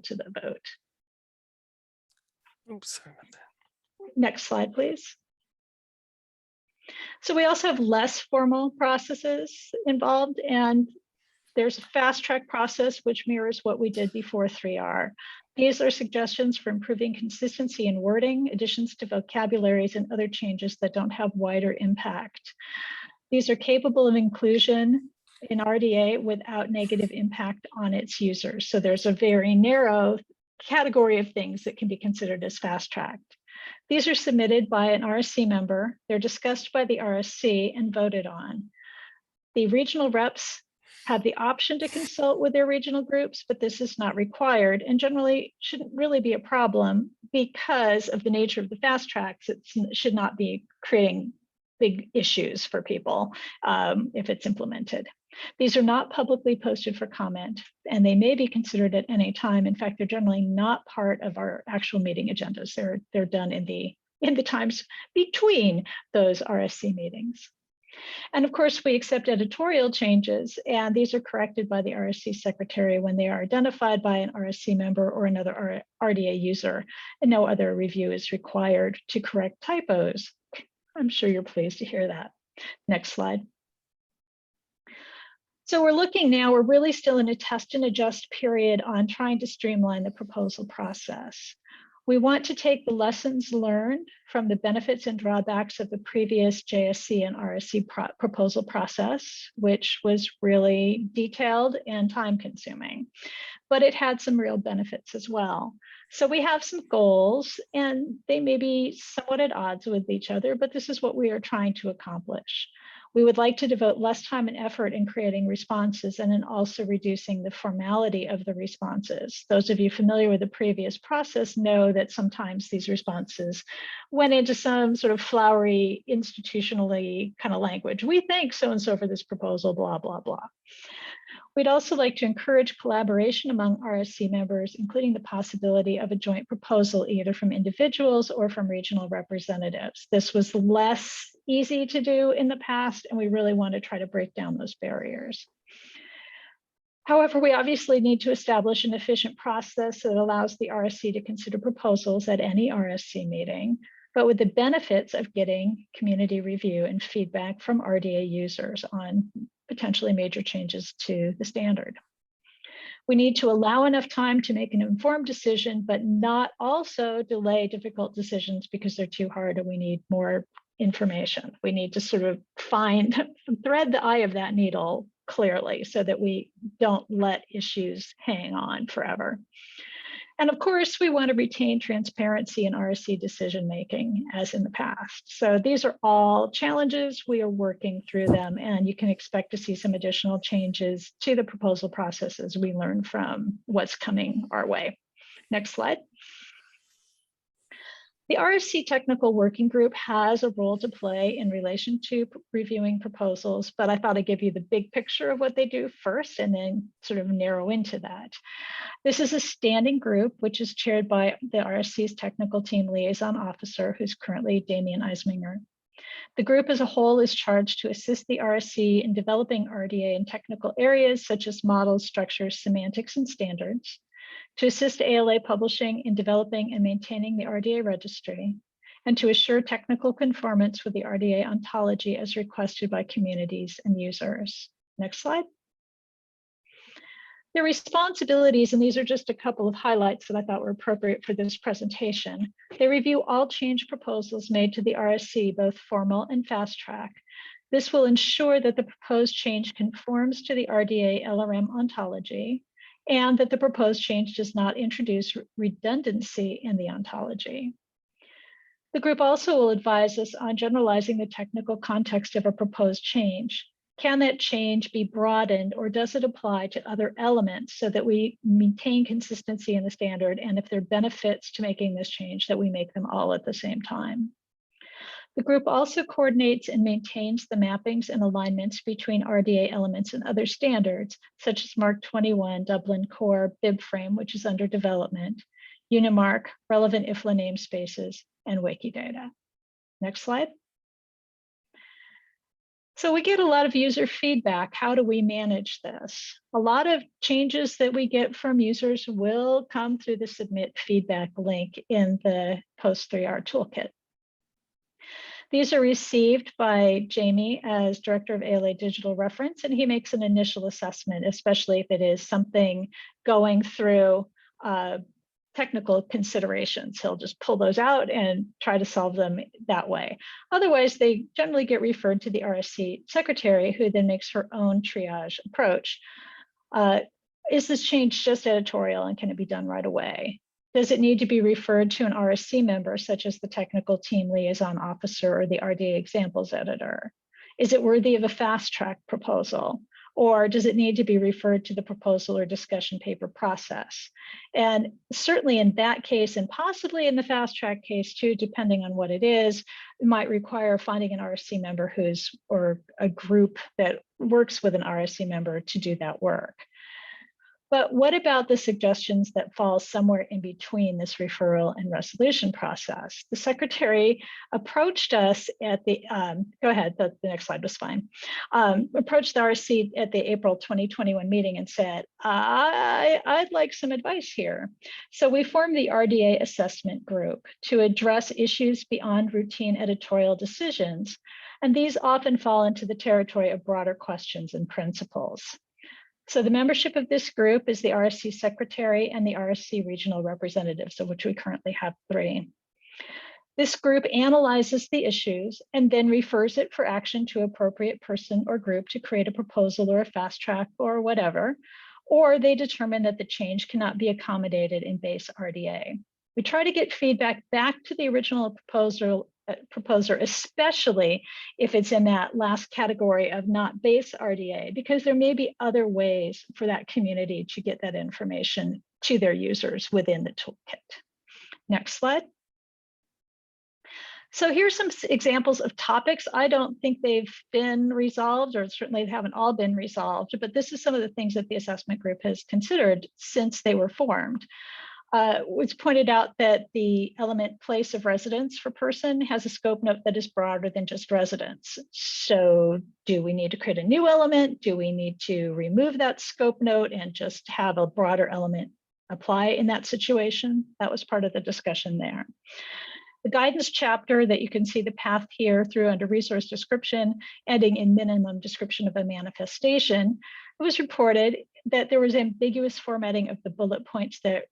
to the vote. Oops, sorry about that. Next slide, please. So we also have less formal processes involved, and there's a fast track process which mirrors what we did before 3R. These are suggestions for improving consistency in wording, additions to vocabularies, and other changes that don't have wider impact. These are capable of inclusion in RDA without negative impact on its users. So there's a very narrow category of things that can be considered as fast tracked. These are submitted by an RSC member. They're discussed by the RSC and voted on. The regional reps have the option to consult with their regional groups, but this is not required and generally shouldn't really be a problem because of the nature of the fast tracks. It should not be creating big issues for people if it's implemented. These are not publicly posted for comment, and they may be considered at any time. In fact, they're generally not part of our actual meeting agendas. They're done in the times between those RSC meetings. And of course, we accept editorial changes, and these are corrected by the RSC secretary when they are identified by an RSC member or another RDA user, and no other review is required to correct typos. I'm sure you're pleased to hear that. Next slide. So we're really still in a test and adjust period on trying to streamline the proposal process. We want to take the lessons learned from the benefits and drawbacks of the previous JSC and RSC proposal process, which was really detailed and time consuming, but it had some real benefits as well. So we have some goals, and they may be somewhat at odds with each other, but this is what we are trying to accomplish. We would like to devote less time and effort in creating responses and in also reducing the formality of the responses. Those of you familiar with the previous process know that sometimes these responses went into some sort of flowery, institutionally kind of language. We think so-and-so for this proposal, blah, blah, blah. We'd also like to encourage collaboration among RSC members, including the possibility of a joint proposal either from individuals or from regional representatives. This was less easy to do in the past, and we really want to try to break down those barriers. However, we obviously need to establish an efficient process that allows the RSC to consider proposals at any RSC meeting, but with the benefits of getting community review and feedback from RDA users on potentially major changes to the standard. We need to allow enough time to make an informed decision, but not also delay difficult decisions because they're too hard and we need more information. We need to sort of thread the eye of that needle clearly so that we don't let issues hang on forever. And of course, we want to retain transparency in RSC decision-making as in the past. So these are all challenges. We are working through them, and you can expect to see some additional changes to the proposal process as we learn from what's coming our way. Next slide. The RSC Technical Working Group has a role to play in relation to reviewing proposals, but I thought I'd give you the big picture of what they do first and then sort of narrow into that. This is a standing group, which is chaired by the RSC's Technical Team Liaison Officer, who's currently Damien Eisminger. The group as a whole is charged to assist the RSC in developing RDA in technical areas such as models, structures, semantics, and standards, to assist ALA Publishing in developing and maintaining the RDA registry, and to assure technical conformance with the RDA ontology as requested by communities and users. Next slide. Their responsibilities, and these are just a couple of highlights that I thought were appropriate for this presentation. They review all change proposals made to the RSC, both formal and fast track. This will ensure that the proposed change conforms to the RDA LRM ontology, and that the proposed change does not introduce redundancy in the ontology. The group also will advise us on generalizing the technical context of a proposed change. Can that change be broadened, or does it apply to other elements so that we maintain consistency in the standard, and if there are benefits to making this change, that we make them all at the same time? The group also coordinates and maintains the mappings and alignments between RDA elements and other standards, such as MARC 21, Dublin Core, BibFrame, which is under development, Unimark, relevant IFLA namespaces, and Wikidata. Next slide. So we get a lot of user feedback. How do we manage this? A lot of changes that we get from users will come through the submit feedback link in the Post 3R toolkit. These are received by Jamie as Director of ALA Digital Reference, and he makes an initial assessment, especially if it is something going through technical considerations. He'll just pull those out and try to solve them that way. Otherwise, they generally get referred to the RSC secretary, who then makes her own triage approach. Is this change just editorial and can it be done right away? Does it need to be referred to an RSC member, such as the technical team liaison officer or the RDA examples editor? Is it worthy of a fast track proposal? Or does it need to be referred to the proposal or discussion paper process? And certainly in that case, and possibly in the fast track case too, depending on what it is, it might require finding an RSC member or a group that works with an RSC member to do that work. But what about the suggestions that fall somewhere in between this referral and resolution process? The secretary approached us at the, go ahead, the next slide was fine. Approached the RSC at the April 2021 meeting and said, I'd like some advice here. So we formed the RDA Assessment Group to address issues beyond routine editorial decisions. And these often fall into the territory of broader questions and principles. So the membership of this group is the RSC secretary and the RSC regional representatives, of which we currently have 3. This group analyzes the issues and then refers it for action to appropriate person or group to create a proposal or a fast track or whatever, or they determine that the change cannot be accommodated in base RDA. We try to get feedback back to the original proposer, especially if it's in that last category of not base RDA, because there may be other ways for that community to get that information to their users within the toolkit. Next slide. So here's some examples of topics. I don't think they've been resolved, or certainly they haven't all been resolved, but this is some of the things that the assessment group has considered since they were formed. It's pointed out that the element place of residence for person has a scope note that is broader than just residence. So do we need to create a new element? Do we need to remove that scope note and just have a broader element apply in that situation? That was part of the discussion there. The guidance chapter that you can see the path here through under resource description, ending in minimum description of a manifestation, it was reported that there was ambiguous formatting of the bullet points that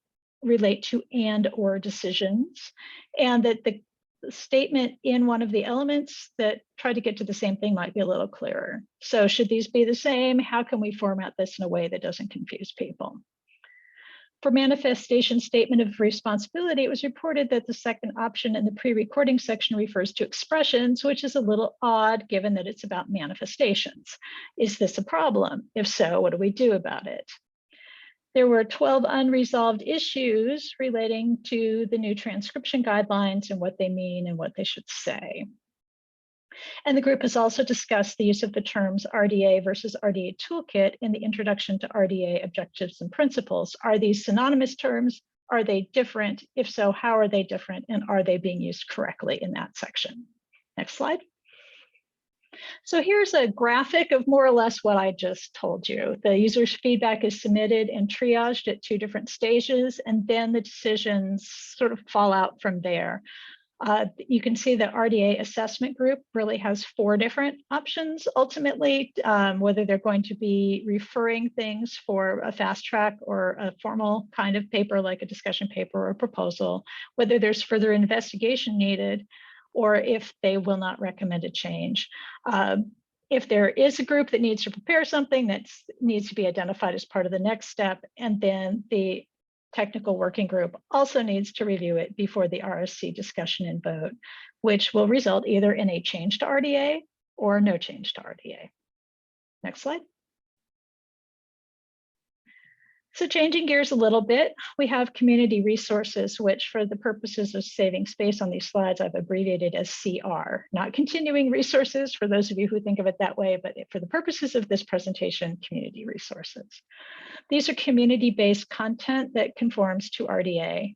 relate to and or decisions, and that the statement in one of the elements that try to get to the same thing might be a little clearer. So should these be the same? How can we format this in a way that doesn't confuse people? For manifestation statement of responsibility, it was reported that the second option in the pre-recording section refers to expressions, which is a little odd given that it's about manifestations. Is this a problem? If so, what do we do about it? There were 12 unresolved issues relating to the new transcription guidelines and what they mean and what they should say. And the group has also discussed the use of the terms RDA versus RDA Toolkit in the introduction to RDA objectives and principles. Are these synonymous terms? Are they different? If so, how are they different? And are they being used correctly in that section? Next slide. So here's a graphic of more or less what I just told you. The user's feedback is submitted and triaged at 2 different stages, and then the decisions sort of fall out from there. You can see the RDA Assessment Group really has 4 different options ultimately, whether they're going to be referring things for a fast track or a formal kind of paper like a discussion paper or a proposal, whether there's further investigation needed, or if they will not recommend a change. If there is a group that needs to prepare something, that needs to be identified as part of the next step, and then the technical working group also needs to review it before the RSC discussion and vote, which will result either in a change to RDA or no change to RDA. Next slide. So changing gears a little bit, we have community resources, which for the purposes of saving space on these slides, I've abbreviated as CR, not continuing resources for those of you who think of it that way, but for the purposes of this presentation, community resources. These are community-based content that conforms to RDA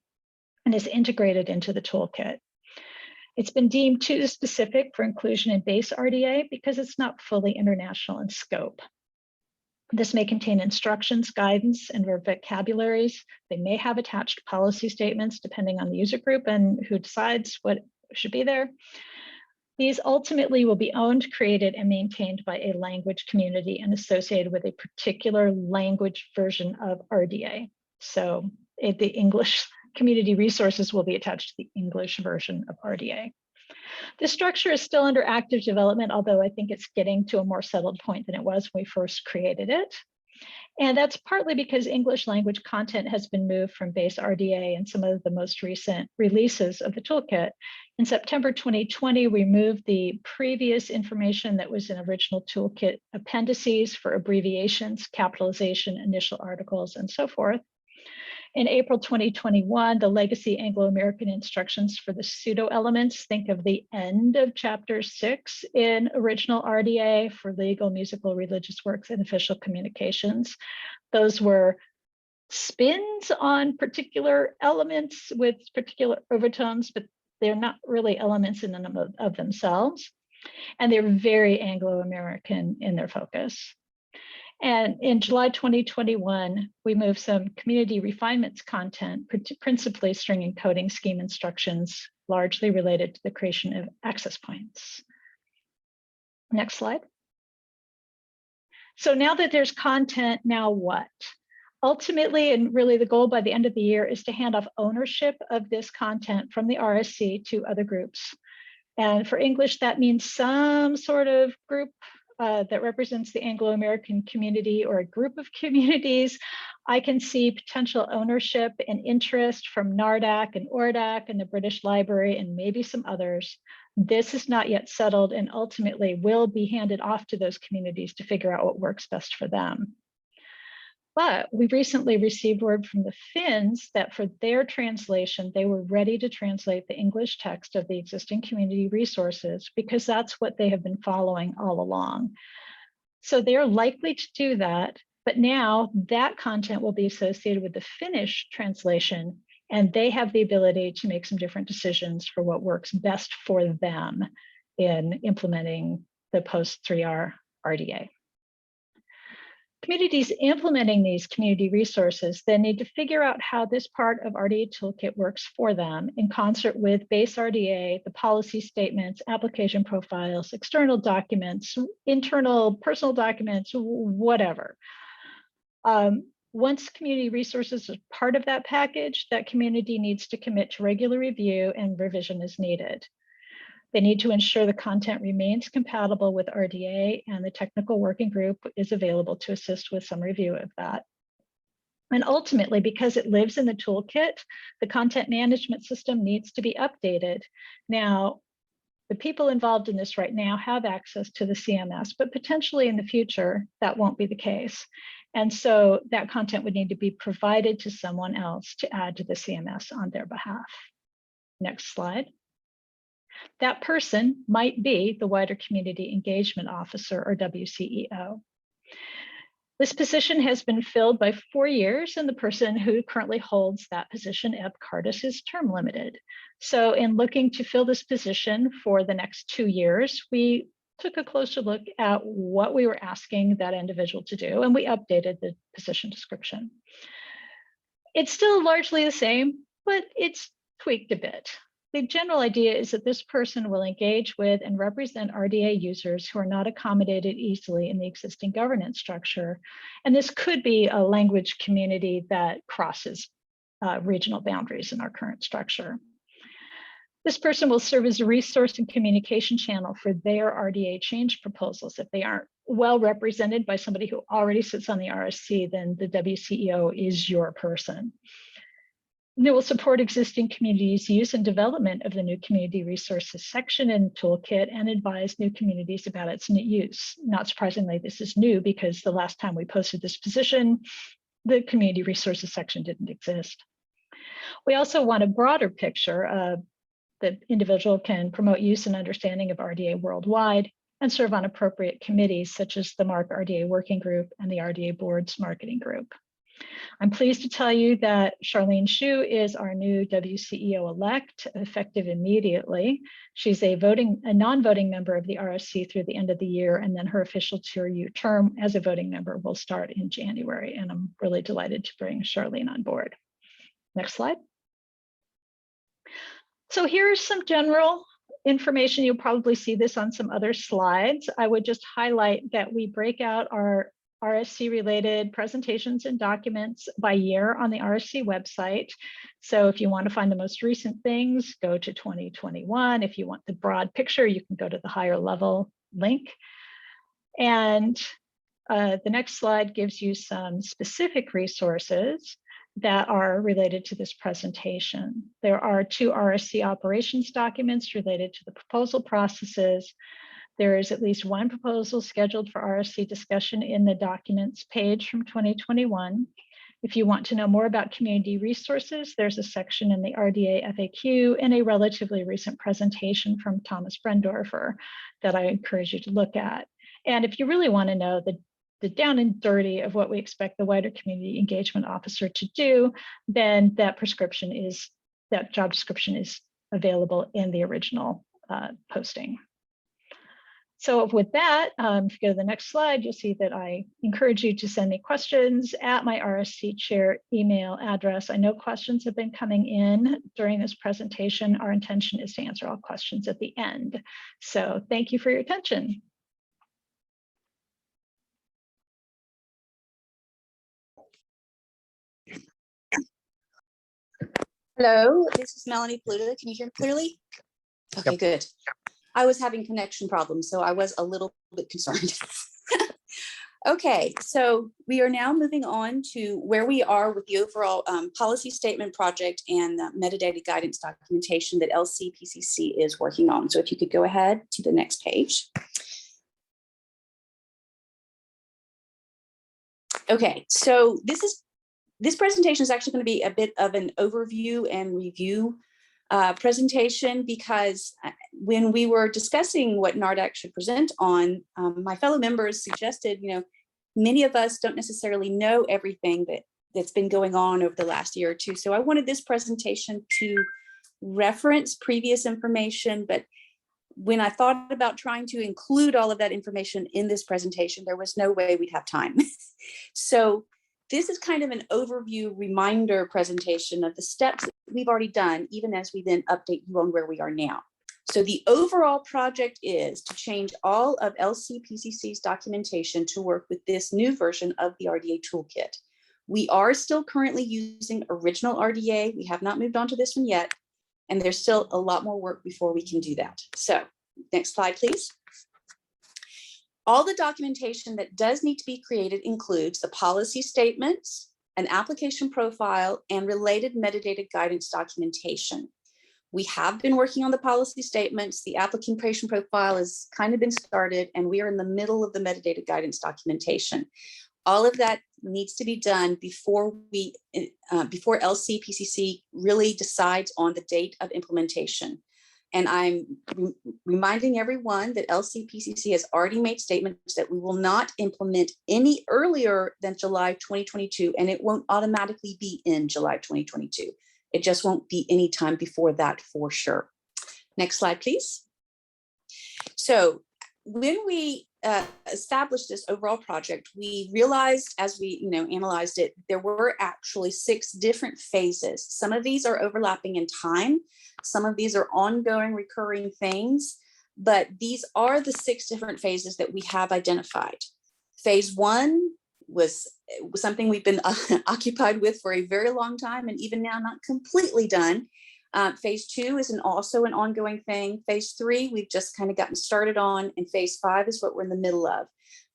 and is integrated into the toolkit. It's been deemed too specific for inclusion in base RDA because it's not fully international in scope. This may contain instructions, guidance, and vocabularies. They may have attached policy statements depending on the user group and who decides what should be there. These ultimately will be owned, created, and maintained by a language community and associated with a particular language version of RDA. So the English community resources will be attached to the English version of RDA. This structure is still under active development, although I think it's getting to a more settled point than it was when we first created it. And that's partly because English language content has been moved from base RDA in some of the most recent releases of the toolkit. In September 2020, we moved the previous information that was in original toolkit appendices for abbreviations, capitalization, initial articles, and so forth. In April 2021, the legacy Anglo-American instructions for the pseudo elements, think of the end of chapter 6 in original RDA for legal, musical, religious works, and official communications. Those were spins on particular elements with particular overtones, but they're not really elements in and of themselves. And they're very Anglo-American in their focus. And in July 2021, we moved some community refinements content, principally string encoding scheme instructions, largely related to the creation of access points. Next slide. So now that there's content, now what? Ultimately, and really the goal by the end of the year is to hand off ownership of this content from the RSC to other groups. And for English, that means some sort of group that represents the Anglo-American community or a group of communities. I can see potential ownership and interest from NARDAC and ORDAC and the British Library and maybe some others. This is not yet settled and ultimately will be handed off to those communities to figure out what works best for them. But we recently received word from the Finns that for their translation, they were ready to translate the English text of the existing community resources because that's what they have been following all along. So they're likely to do that, but now that content will be associated with the Finnish translation, and they have the ability to make some different decisions for what works best for them in implementing the post-3R RDA. Communities implementing these community resources then need to figure out how this part of RDA Toolkit works for them in concert with base RDA, the policy statements, application profiles, external documents, internal personal documents, whatever. Once community resources are part of that package, that community needs to commit to regular review and revision as needed. They need to ensure the content remains compatible with RDA, and the technical working group is available to assist with some review of that. And ultimately, because it lives in the toolkit, the content management system needs to be updated. Now, the people involved in this right now have access to the CMS, but potentially in the future, that won't be the case. And so that content would need to be provided to someone else to add to the CMS on their behalf. Next slide. That person might be the Wider Community Engagement Officer, or WCEO. This position has been filled by 4 years, and the person who currently holds that position at Cardis is term limited. So in looking to fill this position for the next 2 years, we took a closer look at what we were asking that individual to do, and we updated the position description. It's still largely the same, but it's tweaked a bit. The general idea is that this person will engage with and represent RDA users who are not accommodated easily in the existing governance structure. And this could be a language community that crosses regional boundaries in our current structure. This person will serve as a resource and communication channel for their RDA change proposals. If they aren't well represented by somebody who already sits on the RSC, then the WCEO is your person. They will support existing communities' use and development of the new community resources section in Toolkit and advise new communities about its use. Not surprisingly, this is new because the last time we posted this position, the community resources section didn't exist. We also want a broader picture. The individual can promote use and understanding of RDA worldwide and serve on appropriate committees such as the MARC RDA Working Group and the RDA Board's Marketing Group. I'm pleased to tell you that Charlene Shu is our new WCEO-elect, effective immediately. She's a non-voting member of the RSC through the end of the year, and then her official term as a voting member will start in January, and I'm really delighted to bring Charlene on board. Next slide. So here's some general information. You'll probably see this on some other slides. I would just highlight that we break out our RSC related presentations and documents by year on the RSC website. So if you want to find the most recent things, go to 2021. If you want the broad picture, you can go to the higher level link. And the next slide gives you some specific resources that are related to this presentation. There are 2 RSC operations documents related to the proposal processes. There is at least 1 proposal scheduled for RSC discussion in the documents page from 2021. If you want to know more about community resources, there's a section in the RDA FAQ and a relatively recent presentation from Thomas Brenndorfer that I encourage you to look at. And if you really want to know the down and dirty of what we expect the wider community engagement officer to do, then that job description is available in the original posting. So with that, if you go to the next slide, you'll see that I encourage you to send me questions at my RSC chair email address. I know questions have been coming in during this presentation. Our intention is to answer all questions at the end. So thank you for your attention. Hello, this is Melanie Polutta. Can you hear me clearly? Okay, Yep. Good. I was having connection problems, so I was a little bit concerned. Okay, so we are now moving on to where we are with the overall policy statement project and the metadata guidance documentation that LCPCC is working on. So if you could go ahead to the next page. Okay, so this presentation is actually going to be a bit of an overview and review presentation, because when we were discussing what NARDAC should present on, my fellow members suggested, many of us don't necessarily know everything that's been going on over the last year or two. So I wanted this presentation to reference previous information, but when I thought about trying to include all of that information in this presentation, there was no way we'd have time. So this is kind of an overview reminder presentation of the steps that we've already done, even as we then update you on where we are now. So the overall project is to change all of LCPCC's documentation to work with this new version of the RDA Toolkit. We are still currently using original RDA. We have not moved on to this one yet, and there's still a lot more work before we can do that. So next slide, please. All the documentation that does need to be created includes the policy statements, an application profile, and related metadata guidance documentation. We have been working on the policy statements. The application profile has kind of been started, and we are in the middle of the metadata guidance documentation. All of that needs to be done before LCPCC really decides on the date of implementation. And I'm reminding everyone that LCPCC has already made statements that we will not implement any earlier than July 2022, and it won't automatically be in July 2022. It just won't be any time before that for sure. Next slide, please. So when we established this overall project, we realized as we analyzed it, there were actually 6 different phases. Some of these are overlapping in time. Some of these are ongoing recurring things, but these are the 6 different phases that we have identified. Phase 1 was something we've been occupied with for a very long time, and even now not completely done. Phase 2 is also an ongoing thing. Phase 3, we've just kind of gotten started on, and phase 5 is what we're in the middle of.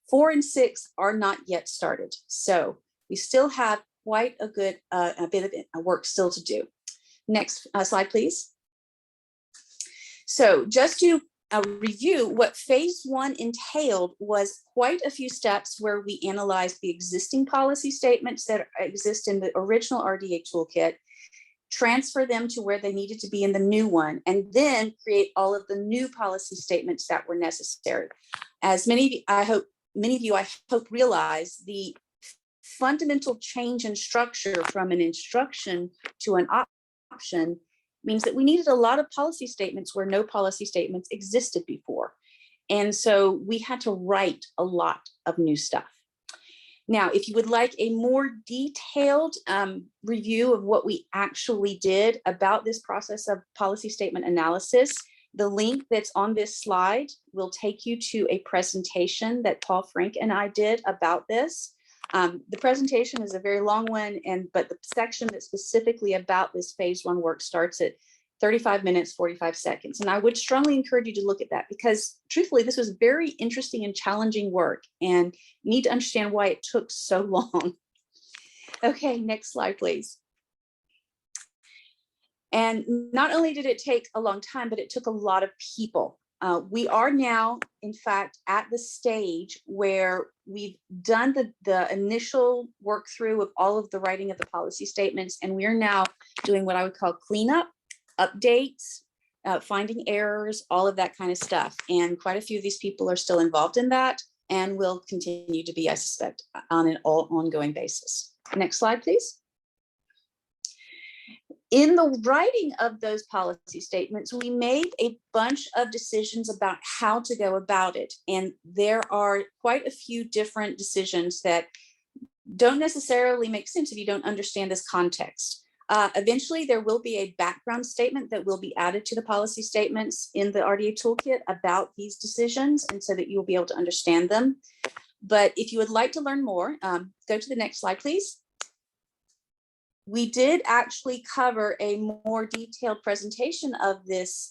4 and 6 are not yet started. So we still have quite a bit of work still to do. Next slide, please. So just to review, what phase 1 entailed was quite a few steps where we analyzed the existing policy statements that exist in the original RDA Toolkit, transfer them to where they needed to be in the new one, and then create all of the new policy statements that were necessary. As many of you, I hope realize, the fundamental change in structure from an instruction to an option means that we needed a lot of policy statements where no policy statements existed before. And so we had to write a lot of new stuff. Now, if you would like a more detailed review of what we actually did about this process of policy statement analysis, the link that's on this slide will take you to a presentation that Paul Frank and I did about this. The presentation is a very long one, but the section that's specifically about this phase 1 work starts at 35 minutes, 45 seconds. And I would strongly encourage you to look at that because truthfully, this was very interesting and challenging work and you need to understand why it took so long. Okay, next slide, please. And not only did it take a long time, but it took a lot of people. We are now, in fact, at the stage where we've done the initial work through of all of the writing of the policy statements, and we are now doing what I would call cleanup, updates, finding errors, all of that kind of stuff. And quite a few of these people are still involved in that and will continue to be, I suspect, on an ongoing basis. Next slide, please. In the writing of those policy statements, we made a bunch of decisions about how to go about it. And there are quite a few different decisions that don't necessarily make sense if you don't understand this context. Eventually, there will be a background statement that will be added to the policy statements in the RDA Toolkit about these decisions, and so that you'll be able to understand them. But if you would like to learn more, go to the next slide, please. We did actually cover a more detailed presentation of this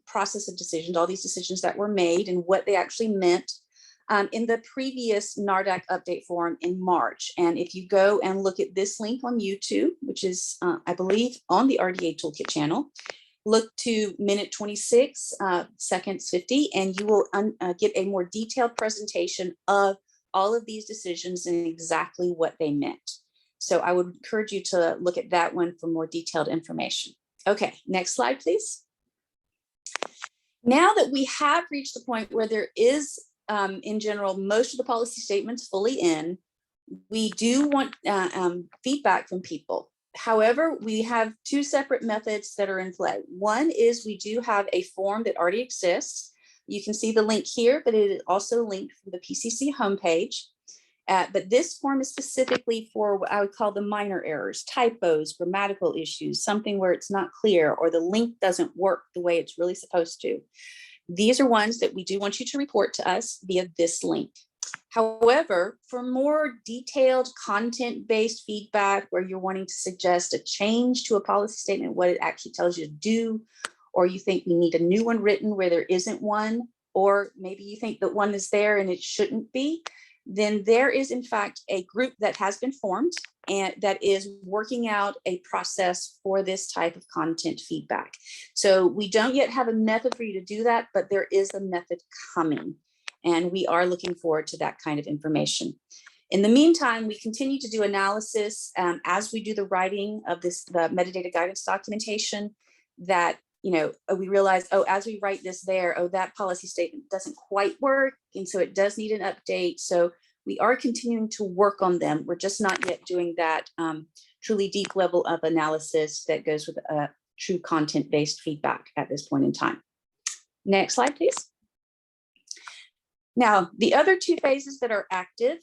process of decisions, all these decisions that were made and what they actually meant in the previous NARDAC update forum in March. And if you go and look at this link on YouTube, which is, I believe, on the RDA Toolkit channel, look to minute 26, seconds 50, and you will get a more detailed presentation of all of these decisions and exactly what they meant. So I would encourage you to look at that one for more detailed information. Okay, next slide, please. Now that we have reached the point where there is, in general, most of the policy statements fully in, we do want feedback from people. However, we have two separate methods that are in play. One is we do have a form that already exists. You can see the link here, but it is also linked from the PCC homepage. But this form is specifically for what I would call the minor errors, typos, grammatical issues, something where it's not clear or the link doesn't work the way it's really supposed to. These are ones that we do want you to report to us via this link. However, for more detailed content-based feedback where you're wanting to suggest a change to a policy statement, what it actually tells you to do, or you think we need a new one written where there isn't one, or maybe you think that one is there and it shouldn't be, then there is in fact a group that has been formed and that is working out a process for this type of content feedback. So we don't yet have a method for you to do that, but there is a method coming and we are looking forward to that kind of information. In the meantime, we continue to do analysis as we do the writing of the metadata guidance documentation that, you know, we realize, oh, as we write this there, oh, that policy statement doesn't quite work. And so it does need an update. So we are continuing to work on them. We're just not yet doing that truly deep level of analysis that goes with true content-based feedback at this point in time. Next slide, please. Now, the other two phases that are active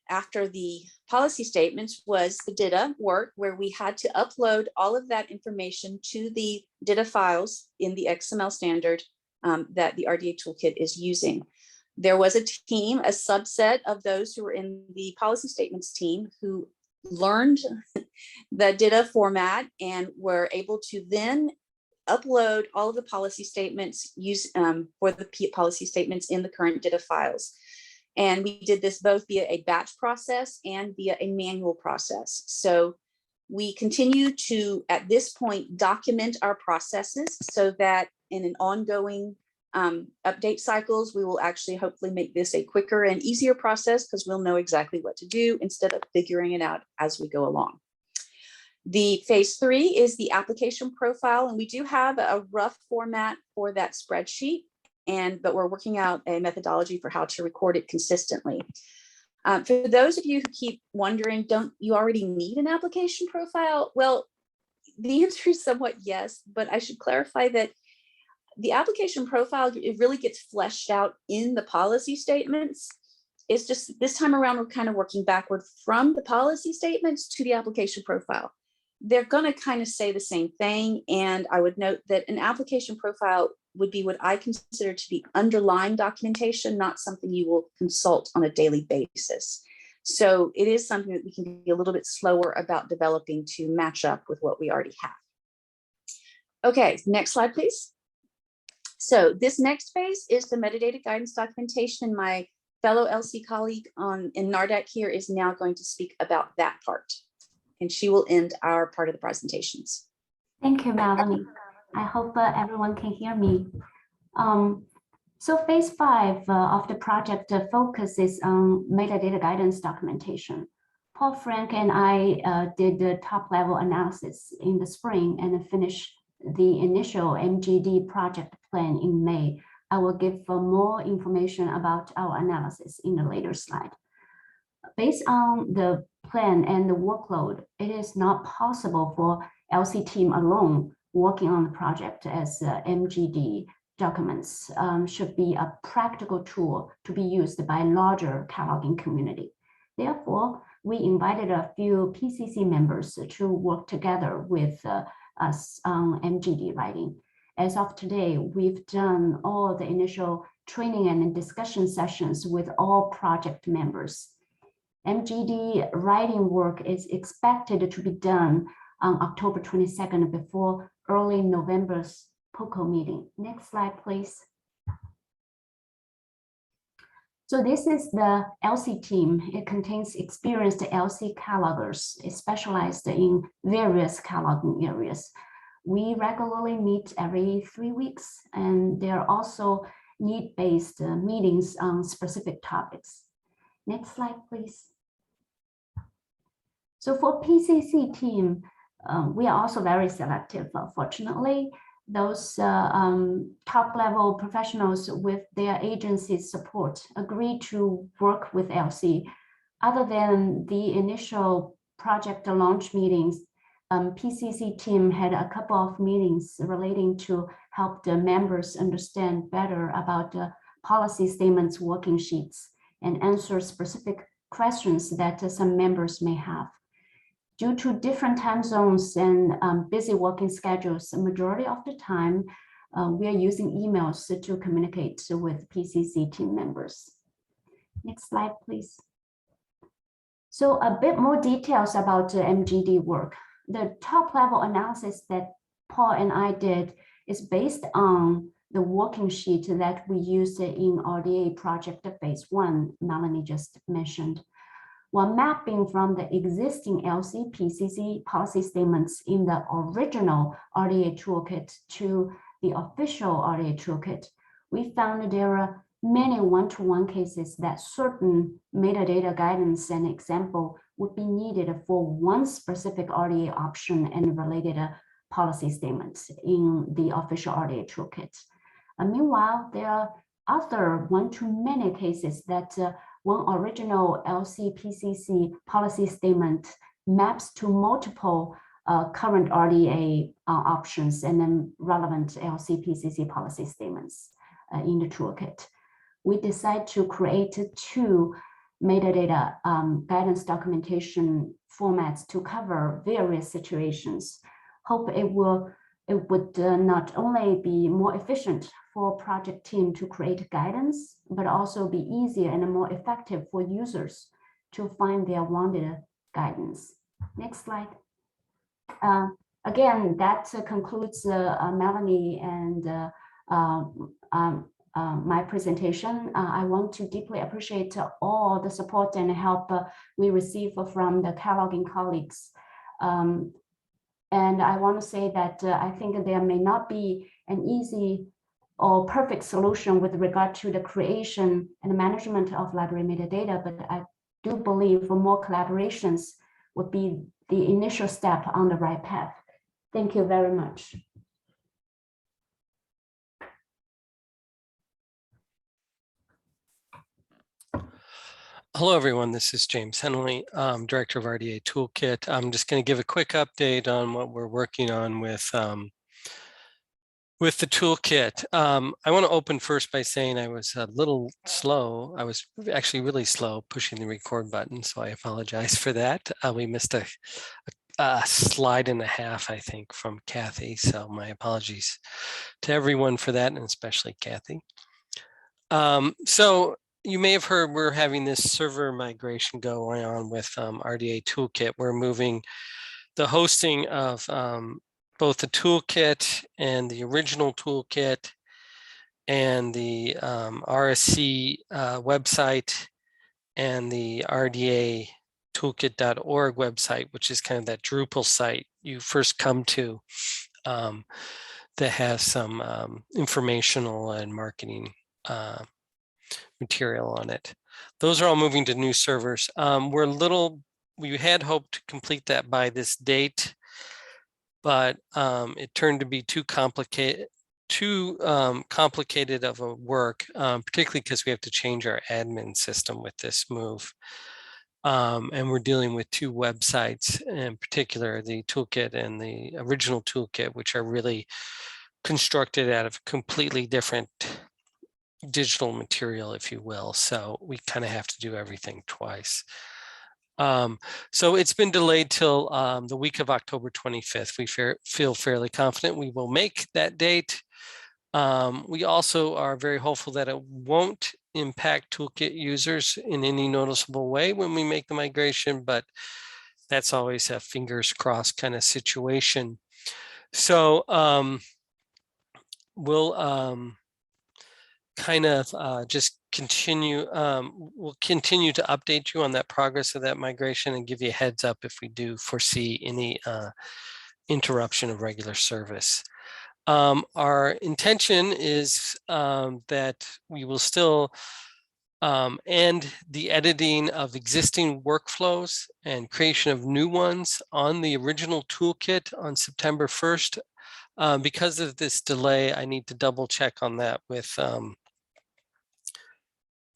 after the policy statements was the DITA work, where we had to upload all of that information to the DITA files in the XML standard that the RDA Toolkit is using. There was a team, a subset of those who were in the policy statements team who learned the DITA format and were able to then upload all of the policy statements for the policy statements in the current DITA files. And we did this both via a batch process and via a manual process. So we continue to, at this point, document our processes so that in an ongoing update cycles, we will actually hopefully make this a quicker and easier process because we'll know exactly what to do instead of figuring it out as we go along. The phase 3 is the application profile, and we do have a rough format for that spreadsheet. But we're working out a methodology for how to record it consistently. For those of you who keep wondering, don't you already need an application profile? Well, the answer is somewhat yes, but I should clarify that the application profile, it really gets fleshed out in the policy statements. It's just this time around, we're kind of working backward from the policy statements to the application profile. They're going to kind of say the same thing. And I would note that an application profile would be what I consider to be underlying documentation, not something you will consult on a daily basis. So it is something that we can be a little bit slower about developing to match up with what we already have. Okay, next slide, please. So this next phase is the metadata guidance documentation. My fellow LC colleague in NARDAC here is now going to speak about that part, and she will end our part of the presentations. Thank you, Melanie. I hope everyone can hear me. So phase 5 of the project focuses on metadata guidance documentation. Paul, Frank, and I did the top-level analysis in the spring and finished the initial MGD project plan in May. I will give more information about our analysis in a later slide. Based on the plan and the workload, it is not possible for LC team alone working on the project, as MGD documents should be a practical tool to be used by a larger cataloging community. Therefore, we invited a few PCC members to work together with us on MGD writing. As of today, we've done all the initial training and discussion sessions with all project members. MGD writing work is expected to be done on October 22nd before early November's POCO meeting. Next slide, please. So this is the LC team. It contains experienced LC catalogers specialized in various cataloging areas. We regularly meet every 3 weeks, and there are also need-based meetings on specific topics. Next slide, please. So for PCC team, we are also very selective. Fortunately, those top-level professionals with their agency's support agree to work with LC. Other than the initial project launch meetings, PCC team had a couple of meetings relating to help the members understand better about the policy statements working sheets and answer specific questions that some members may have. Due to different time zones and busy working schedules, the majority of the time, we are using emails to communicate with PCC team members. Next slide, please. So a bit more details about MGD work. The top level analysis that Paul and I did is based on the working sheet that we used in RDA project phase 1, Melanie just mentioned. While mapping from the existing LC PCC policy statements in the original RDA Toolkit to the official RDA Toolkit, we found there are many one-to-one cases that certain metadata guidance and example would be needed for one specific RDA option and related policy statements in the official RDA Toolkit. Meanwhile, there are other one-to-many cases that one original LC PCC policy statement maps to multiple current RDA options and then relevant LC PCC policy statements in the toolkit. We decide to create 2 metadata guidance documentation formats to cover various situations. Hope it would not only be more efficient for project team to create guidance, but also be easier and more effective for users to find their wanted guidance. Next slide. Again, that concludes Melanie and my presentation. I want to deeply appreciate all the support and help we receive from the cataloging colleagues. And I want to say that I think there may not be an easy or perfect solution with regard to the creation and management of library metadata, but I do believe more collaborations would be the initial step on the right path. Thank you very much. Hello, everyone. This is James Hennelly, Director of RDA Toolkit. I'm just going to give a quick update on what we're working on with the toolkit. I want to open first by saying I was a little slow. I was actually really slow pushing the record button, so I apologize for that. We missed a slide and a half, I think, from Kathy. So my apologies to everyone for that, and especially Kathy. So you may have heard we're having this server migration going on with RDA Toolkit. We're moving the hosting of both the toolkit and the original toolkit and the RSC website and the RDA Toolkit.org website, which is kind of that Drupal site you first come to that has some informational and marketing material on it. Those are all moving to new servers. We had hoped to complete that by this date, but it turned to be too complicated of a work, particularly because we have to change our admin system with this move. And we're dealing with two websites, in particular, the toolkit and the original toolkit, which are really constructed out of completely different digital material, if you will. So we kind of have to do everything twice. So it's been delayed till the week of October 25th. We feel fairly confident we will make that date. We also are very hopeful that it won't impact toolkit users in any noticeable way when we make the migration, but that's always a fingers crossed kind of situation. So we'll kind of just continue. We'll continue to update you on that progress of that migration and give you a heads up if we do foresee any interruption of regular service. Our intention is that we will still end the editing of existing workflows and creation of new ones on the original toolkit on September 1st. Because of this delay, I need to double check on that with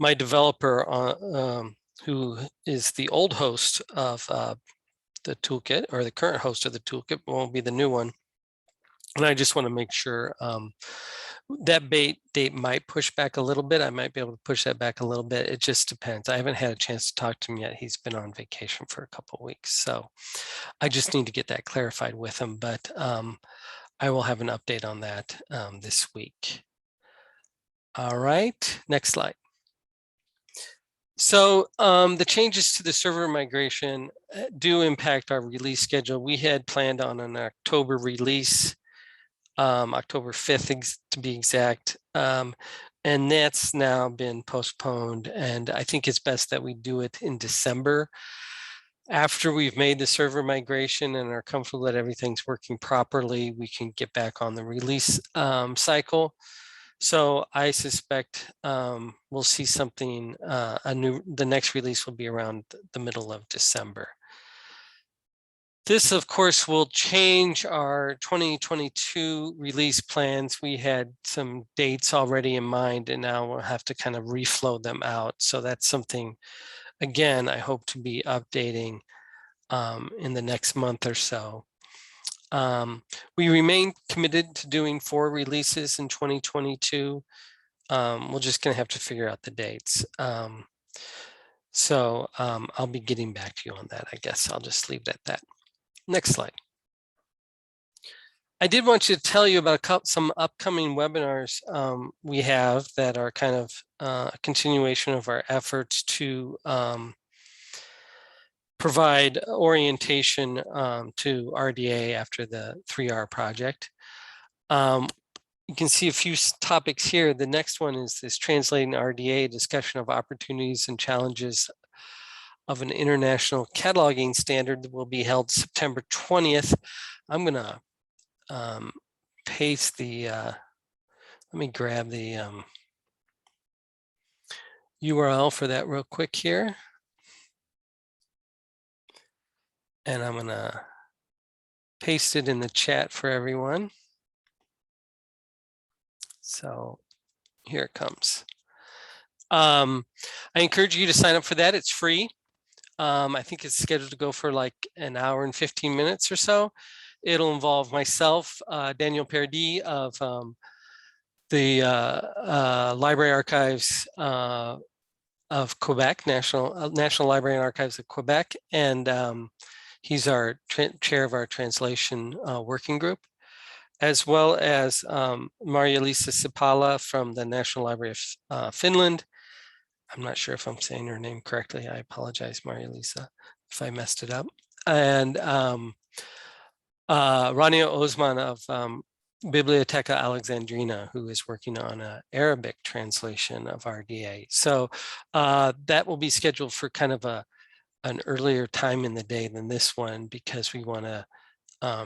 my developer, who is the old host of the toolkit, or the current host of the toolkit, won't be the new one. And I just want to make sure that date might push back a little bit. I might be able to push that back a little bit. It just depends. I haven't had a chance to talk to him yet. He's been on vacation for a couple of weeks. So I just need to get that clarified with him. But I will have an update on that this week. All right, next slide. So the changes to the server migration do impact our release schedule. We had planned on an October release, October 5th to be exact, and that's now been postponed. And I think it's best that we do it in December after we've made the server migration and are comfortable that everything's working properly. We can get back on the release cycle. So I suspect we'll see something, the next release will be around the middle of December. This, of course, will change our 2022 release plans. We had some dates already in mind, and now we'll have to kind of reflow them out. So that's something, again, I hope to be updating in the next month or so. We remain committed to doing 4 releases in 2022. We're just going to have to figure out the dates. So I'll be getting back to you on that. I guess I'll just leave it at that. Next slide. I did want to tell you about some upcoming webinars we have that are kind of a continuation of our efforts to provide orientation to RDA after the 3R project. You can see a few topics here. The next one is this Translating RDA, discussion of opportunities and challenges of an international cataloging standard that will be held September 20th. I'm gonna paste the, let me grab the URL for that real quick here. And I'm gonna paste it in the chat for everyone. So here it comes. I encourage you to sign up for that. It's free. I think it's scheduled to go for like an hour and 15 minutes or so. It'll involve myself, Daniel Perdie of the Library Archives of Quebec, National Library and Archives of Quebec, and he's our chair of our translation working group, as well as Maria-Lisa Sipala from the National Library of Finland. I'm not sure if I'm saying her name correctly. I apologize, Maria-Lisa, if I messed it up. And Rania Osman of Biblioteca Alexandrina, who is working on an Arabic translation of RDA. So that will be scheduled for kind of an earlier time in the day than this one, because we want to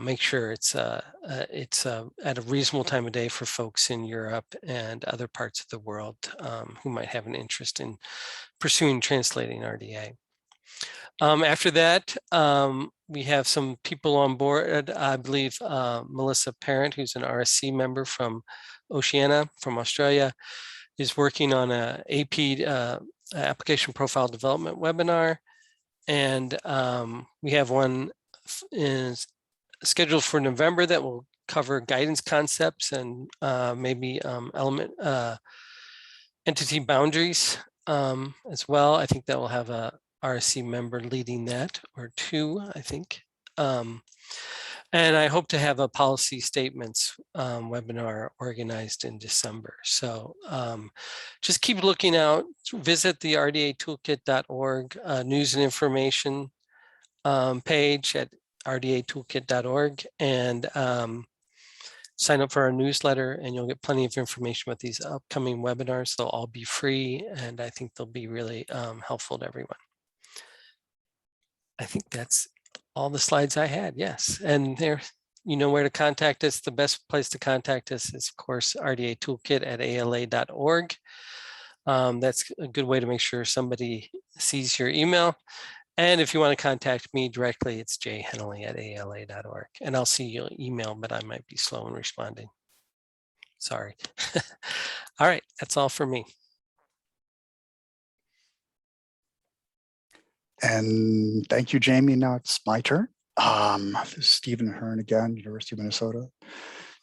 make sure it's at a reasonable time of day for folks in Europe and other parts of the world who might have an interest in pursuing translating RDA. After that, we have some people on board. I believe Melissa Parent, who's an RSC member from Oceania, from Australia, is working on a AP application profile development webinar. And we have one scheduled for November that will cover guidance concepts and maybe entity boundaries as well. I think that will have a RSC member leading that, or two, I think. And I hope to have a policy statements webinar organized in December. So just keep looking out, visit the rdatoolkit.org news and information page at rdatoolkit.org and sign up for our newsletter, and you'll get plenty of information about these upcoming webinars. They'll all be free, and I think they'll be really helpful to everyone. I think that's all the slides I had, yes. And there, you know where to contact us. The best place to contact us is, of course, RDA Toolkit at ala.org. That's a good way to make sure somebody sees your email. And if you want to contact me directly, it's jhennelly@ala.org. And I'll see your email, but I might be slow in responding. Sorry. All right, that's all for me. And thank you, Jamie. Now it's my turn. This is Stephen Hearn again, University of Minnesota,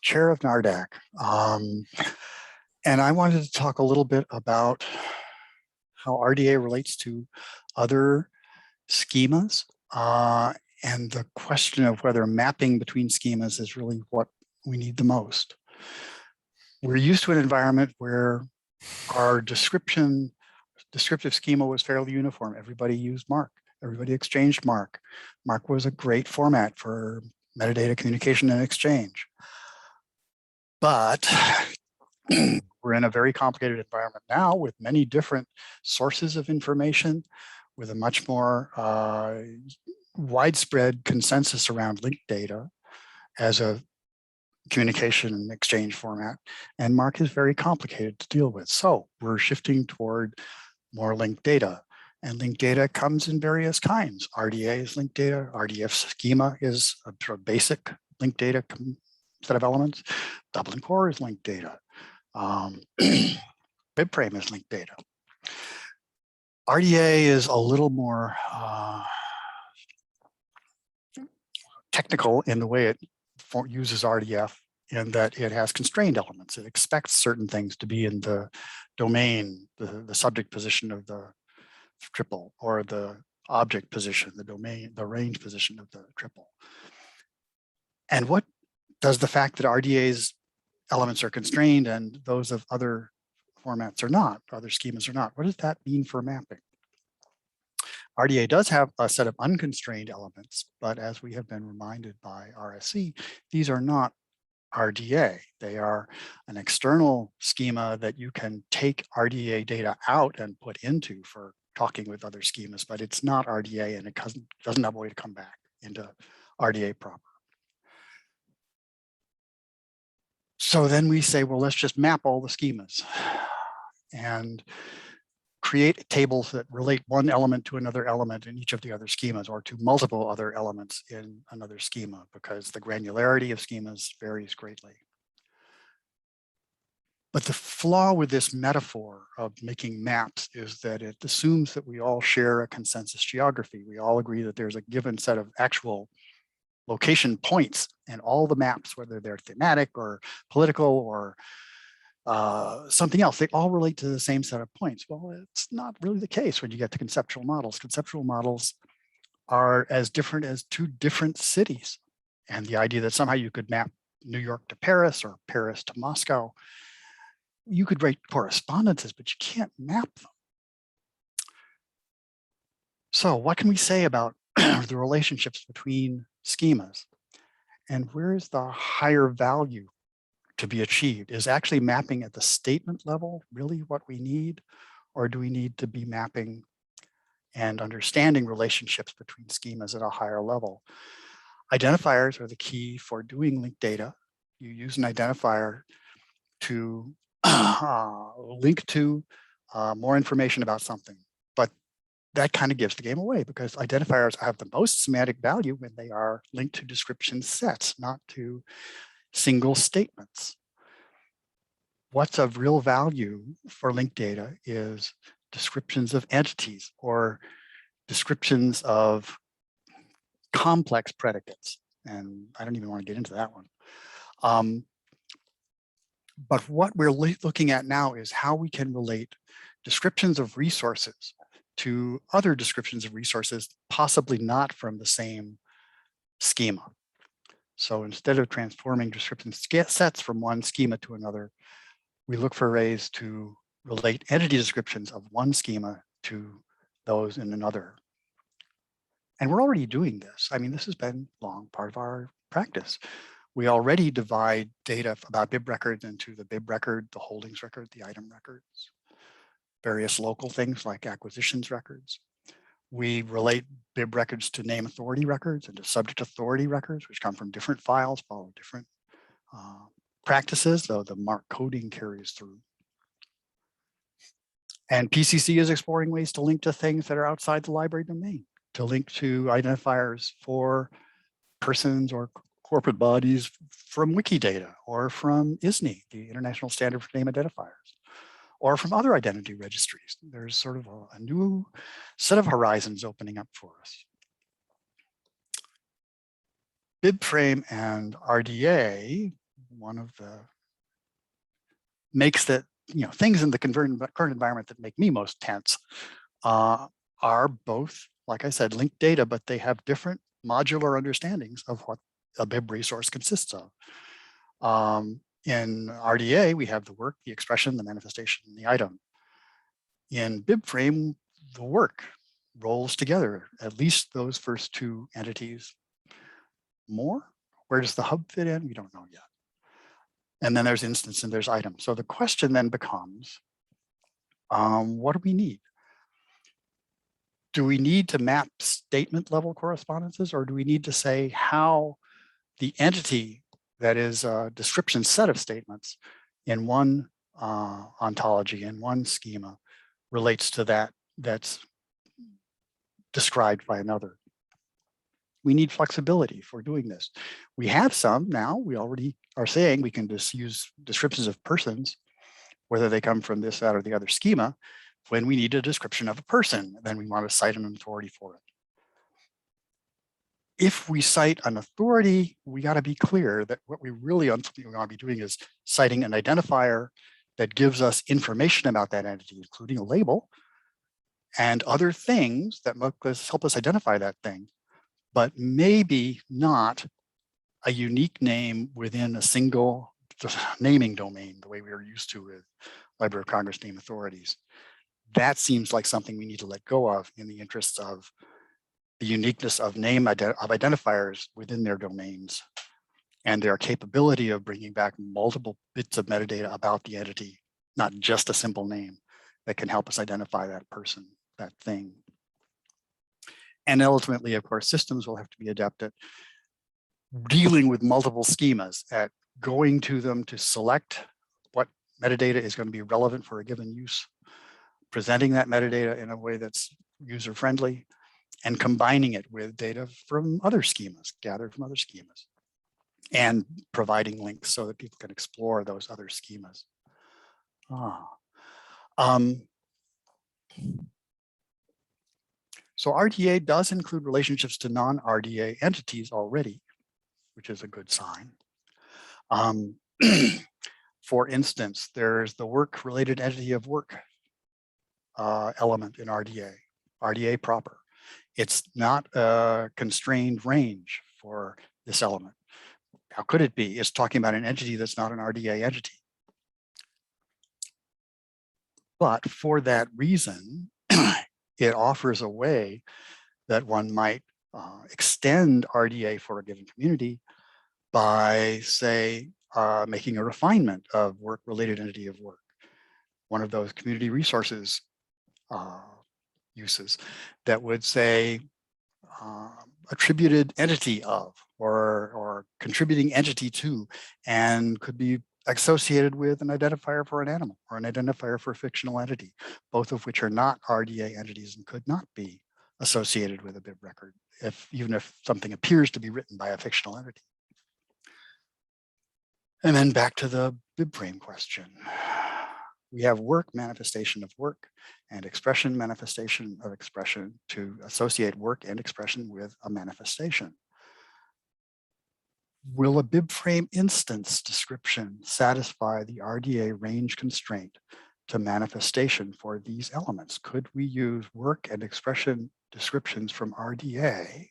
chair of NARDAC. And I wanted to talk a little bit about how RDA relates to other schemas and the question of whether mapping between schemas is really what we need the most. We're used to an environment where our descriptive schema was fairly uniform. Everybody used MARC. Everybody exchanged MARC. MARC was a great format for metadata communication and exchange. But we're in a very complicated environment now with many different sources of information, with a much more widespread consensus around linked data as a communication and exchange format. And MARC is very complicated to deal with. So we're shifting toward more linked data, and linked data comes in various kinds. RDA is linked data. RDF schema is a sort of basic linked data set of elements. Dublin Core is linked data. BibFrame is linked data. RDA is a little more technical in the way it uses RDF, in that it has constrained elements. It expects certain things to be in the domain, the subject position of the triple, or the object position, the domain, the range position of the triple. And what does the fact that RDA's elements are constrained and those of other formats are not, other schemas are not, what does that mean for mapping? RDA does have a set of unconstrained elements, but as we have been reminded by RSC, these are not RDA. They are an external schema that you can take RDA data out and put into for talking with other schemas, but it's not RDA, and it doesn't have a way to come back into RDA proper. So then we say, well, let's just map all the schemas and create tables that relate one element to another element in each of the other schemas, or to multiple other elements in another schema, because the granularity of schemas varies greatly. But the flaw with this metaphor of making maps is that it assumes that we all share a consensus geography. We all agree that there's a given set of actual location points, and all the maps, whether they're thematic or political or something else, they all relate to the same set of points. Well, it's not really the case when you get to conceptual models. Conceptual models are as different as two different cities. And the idea that somehow you could map New York to Paris or Paris to Moscow, you could write correspondences, but you can't map them. So what can we say about the relationships between schemas? And where is the higher value to be achieved? Is actually mapping at the statement level really what we need? Or do we need to be mapping and understanding relationships between schemas at a higher level? Identifiers are the key for doing linked data. You use an identifier to link to more information about something. But that kind of gives the game away, because identifiers have the most semantic value when they are linked to description sets, not to single statements. What's of real value for linked data is descriptions of entities or descriptions of complex predicates. And I don't even want to get into that one. But what we're looking at now is how we can relate descriptions of resources to other descriptions of resources, possibly not from the same schema. So instead of transforming description sets from one schema to another, we look for ways to relate entity descriptions of one schema to those in another. And we're already doing this. I mean, this has been long part of our practice. We already divide data about BIB records into the BIB record, the holdings record, the item records, various local things like acquisitions records. We relate BIB records to name authority records and to subject authority records, which come from different files, follow different practices, though the mark coding carries through. And PCC is exploring ways to link to things that are outside the library domain, to link to identifiers for persons or corporate bodies from Wikidata or from ISNI, the International Standard for Name Identifiers, or from other identity registries. There's sort of a new set of horizons opening up for us. BibFrame and RDA, one of the makes that, things in the current environment that make me most tense are both, like I said, linked data, but they have different modular understandings of what a BIB resource consists of. In RDA, we have the work, the expression, the manifestation, and the item. In BibFrame, the work rolls together, at least those first two entities. More? Where does the hub fit in? We don't know yet. And then there's instance and there's item. So the question then becomes, what do we need? Do we need to map statement level correspondences, or do we need to say how the entity that is a description set of statements in one ontology, in one schema, relates to that that's described by another? We need flexibility for doing this. We have some now. We already are saying we can just use descriptions of persons, whether they come from this, that, or the other schema. When we need a description of a person, then we want to cite an authority for it. If we cite an authority, we got to be clear that what we really want to be doing is citing an identifier that gives us information about that entity, including a label and other things that help us identify that thing, but maybe not a unique name within a single naming domain, the way we are used to with Library of Congress name authorities. That seems like something we need to let go of in the interests of the uniqueness of identifiers within their domains and their capability of bringing back multiple bits of metadata about the entity, not just a simple name that can help us identify that person, that thing. And ultimately, of course, systems will have to be adept at dealing with multiple schemas, at going to them to select what metadata is going to be relevant for a given use, presenting that metadata in a way that's user-friendly, and combining it with data from other schemas, gathered from other schemas, and providing links so that people can explore those other schemas. So RDA does include relationships to non-RDA entities already, which is a good sign. For instance, there's the work-related entity of work element in RDA proper. It's not a constrained range for this element. How could it be? It's talking about an entity that's not an RDA entity. But for that reason, it offers a way that one might extend RDA for a given community by, say, making a refinement of work-related entity of work. One of those community resources uses that would say attributed entity of or contributing entity to, and could be associated with an identifier for an animal or an identifier for a fictional entity, both of which are not RDA entities and could not be associated with a bib record, even if something appears to be written by a fictional entity. And then back to the bib frame question. We have work manifestation of work and expression manifestation of expression to associate work and expression with a manifestation. Will a bib frame instance description satisfy the RDA range constraint to manifestation for these elements? Could we use work and expression descriptions from RDA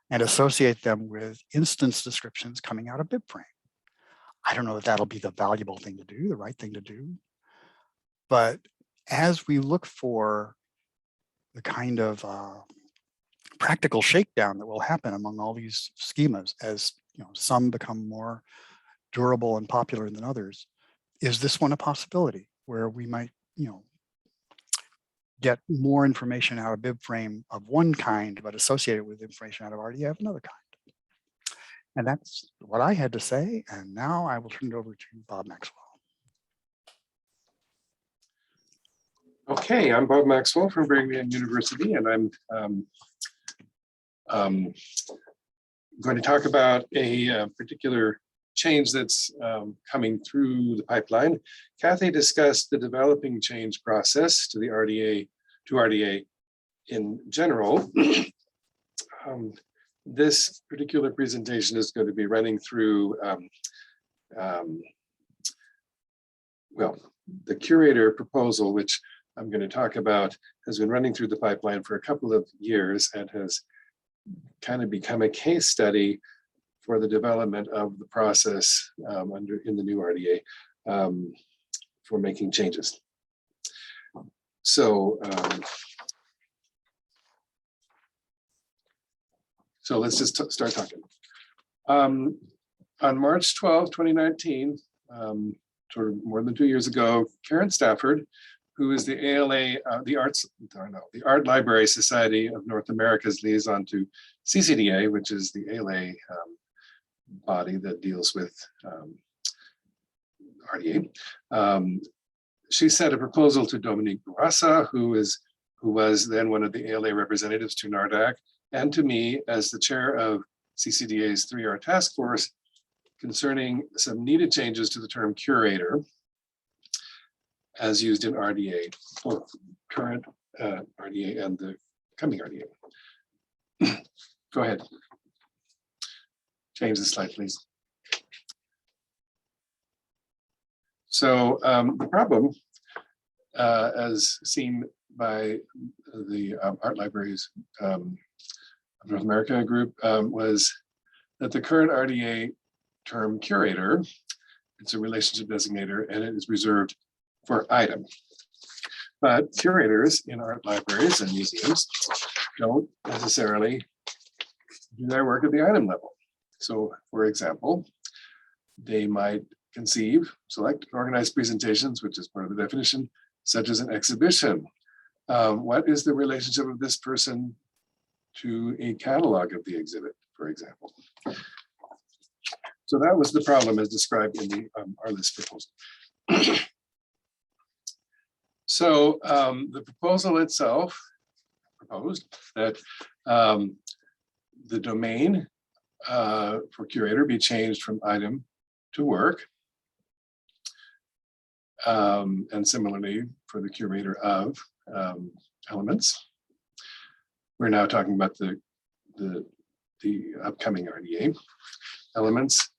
and associate them with instance descriptions coming out of bib frame? I don't know if that'll be the valuable thing to do, the right thing to do. But as we look for the kind of practical shakedown that will happen among all these schemas, as some become more durable and popular than others, is this one a possibility where we might, get more information out of bib frame of one kind, but associated with information out of RDA of another kind? And that's what I had to say. And now I will turn it over to Bob Maxwell. Okay, I'm Bob Maxwell from Brigham University, and I'm going to talk about a particular change that's coming through the pipeline. Kathy discussed the developing change process to the RDA in general. This particular presentation is going to be running through well, the Curator proposal, which I'm going to talk about, has been running through the pipeline for a couple of years and has kind of become a case study for the development of the process in the new RDA for making changes. So let's just start talking. On March 12, 2019, sort of more than 2 years ago, Karen Stafford, who is the ALA, the Art Library Society of North America's liaison to CCDA, which is the ALA body that deals with RDA. She sent a proposal to Dominique Bourassa, who was then one of the ALA representatives to NARDAC, and to me as the chair of CCDA's 3R task force concerning some needed changes to the term curator as used in RDA, both current RDA and the coming RDA. Go ahead. Change the slide, please. So the problem, as seen by the Art Libraries of North America group, was that the current RDA term curator, it's a relationship designator, and it is reserved for item. But curators in art libraries and museums don't necessarily do their work at the item level. So, for example, they might conceive, select, and organize presentations, which is part of the definition, such as an exhibition. What is the relationship of this person to a catalog of the exhibit, for example? So that was the problem as described in the our list proposal. So the proposal itself proposed that the domain for curator be changed from item to work. And similarly for the curator of elements. We're now talking about the upcoming RDA elements.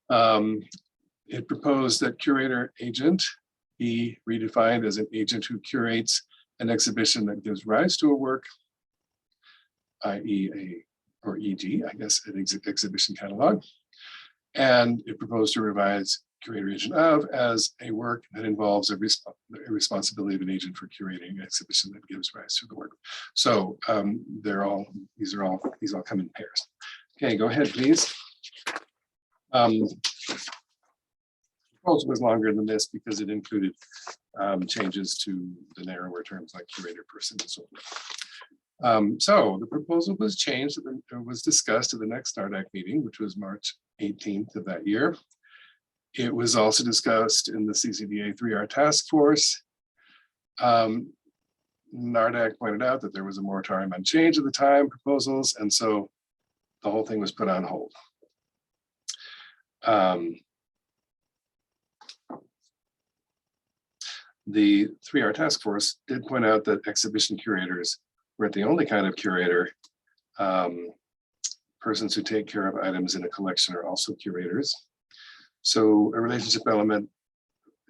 It proposed that curator agent be redefined as an agent who curates an exhibition that gives rise to a work, i.e. or e.g., I guess, an exhibition catalog. And it proposed to revise curator agent of as a work that involves a responsibility of an agent for curating an exhibition that gives rise to the work. So these all come in pairs. Okay, go ahead, please. Proposal was longer than this because it included changes to the narrower terms like curator, person, and so forth. So the proposal was changed, was discussed at the next NARDAC meeting, which was March 18th of that year. It was also discussed in the CCDA 3R task force. NARDAC pointed out that there was a moratorium on change at the time proposals, and so the whole thing was put on hold. The 3R task force did point out that exhibition curators weren't the only kind of curator. Persons who take care of items in a collection are also curators. So a relationship element,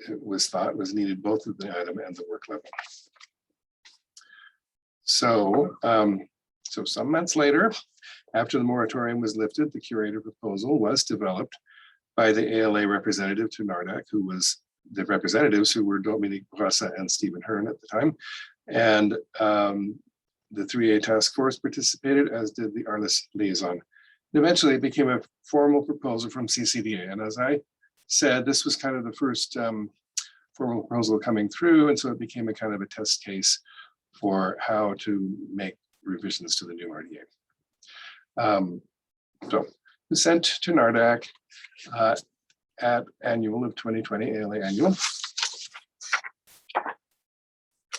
it was thought, was needed both at the item and the work level. So, so some months later, after the moratorium was lifted, the curator proposal was developed by the ALA representative to NARDAC, who was the representatives who were Dominique Brassa and Stephen Hearn at the time. And the 3A task force participated, as did the ARLIS liaison. And eventually it became a formal proposal from CCDA. And as I said, this was kind of the first formal proposal coming through. And so it became a kind of a test case for how to make revisions to the new RDA. So it was sent to NARDAC at annual of 2020, ALA annual.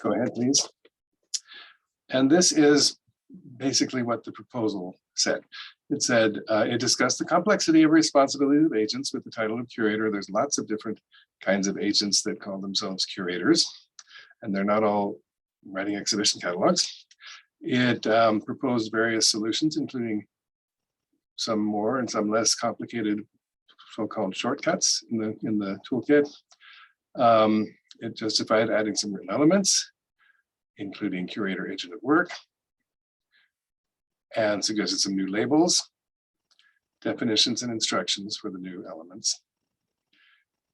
Go ahead, please. And this is basically what the proposal said. It said, it discussed the complexity of responsibility of agents with the title of curator. There's lots of different kinds of agents that call themselves curators, and they're not all writing exhibition catalogs. It proposed various solutions, including some more and some less complicated so-called shortcuts in the toolkit. It justified adding some written elements, including curator agent of work, and suggested some new labels, definitions, and instructions for the new elements.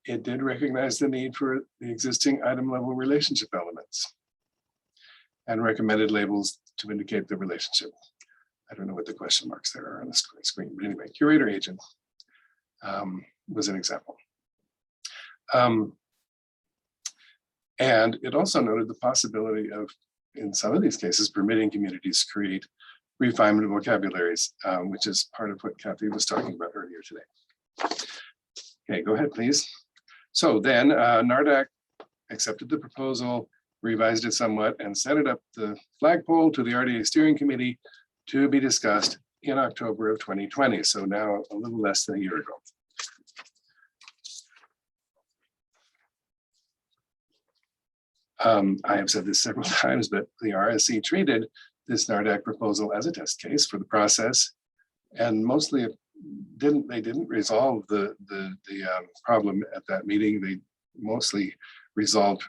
It did recognize the need for the existing item level relationship elements and recommended labels to indicate the relationship. I don't know what the question marks there are on the screen, but anyway, curator agent was an example. And it also noted the possibility of, in some of these cases, permitting communities to create refinement vocabularies, which is part of what Kathy was talking about earlier today. Okay, go ahead, please. So then NARDAC accepted the proposal, revised it somewhat, and sent it up the flagpole to the RDA Steering Committee to be discussed in October of 2020. So now a little less than a year ago. I have said this several times, but the RSC treated this NARDAC proposal as a test case for the process, and mostly they didn't resolve the problem at that meeting. They mostly resolved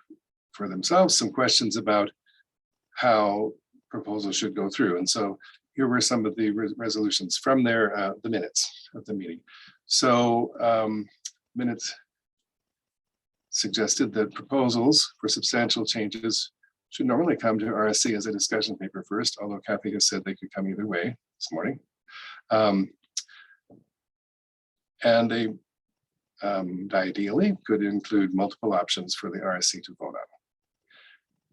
for themselves some questions about how proposals should go through. And so here were some of the resolutions from their the minutes of the meeting. So minutes suggested that proposals for substantial changes should normally come to RSC as a discussion paper first, although Kathy has said they could come either way this morning. And they ideally could include multiple options for the RSC to vote on.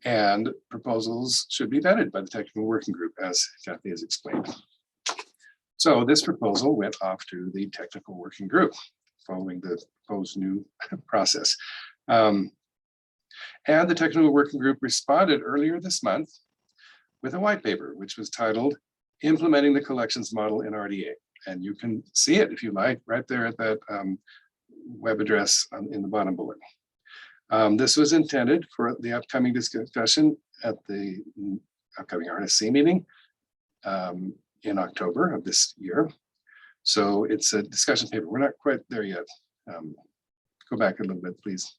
And proposals should be vetted by the technical working group, as Kathy has explained. So this proposal went off to the technical working group following the proposed new process. And the technical working group responded earlier this month with a white paper, which was titled Implementing the Collections Model in RDA. And you can see it if you like, right there at that web address in the bottom bullet. This was intended for the upcoming discussion at the upcoming RSC meeting in October of this year. So it's a discussion paper. We're not quite there yet. Go back a little bit, please.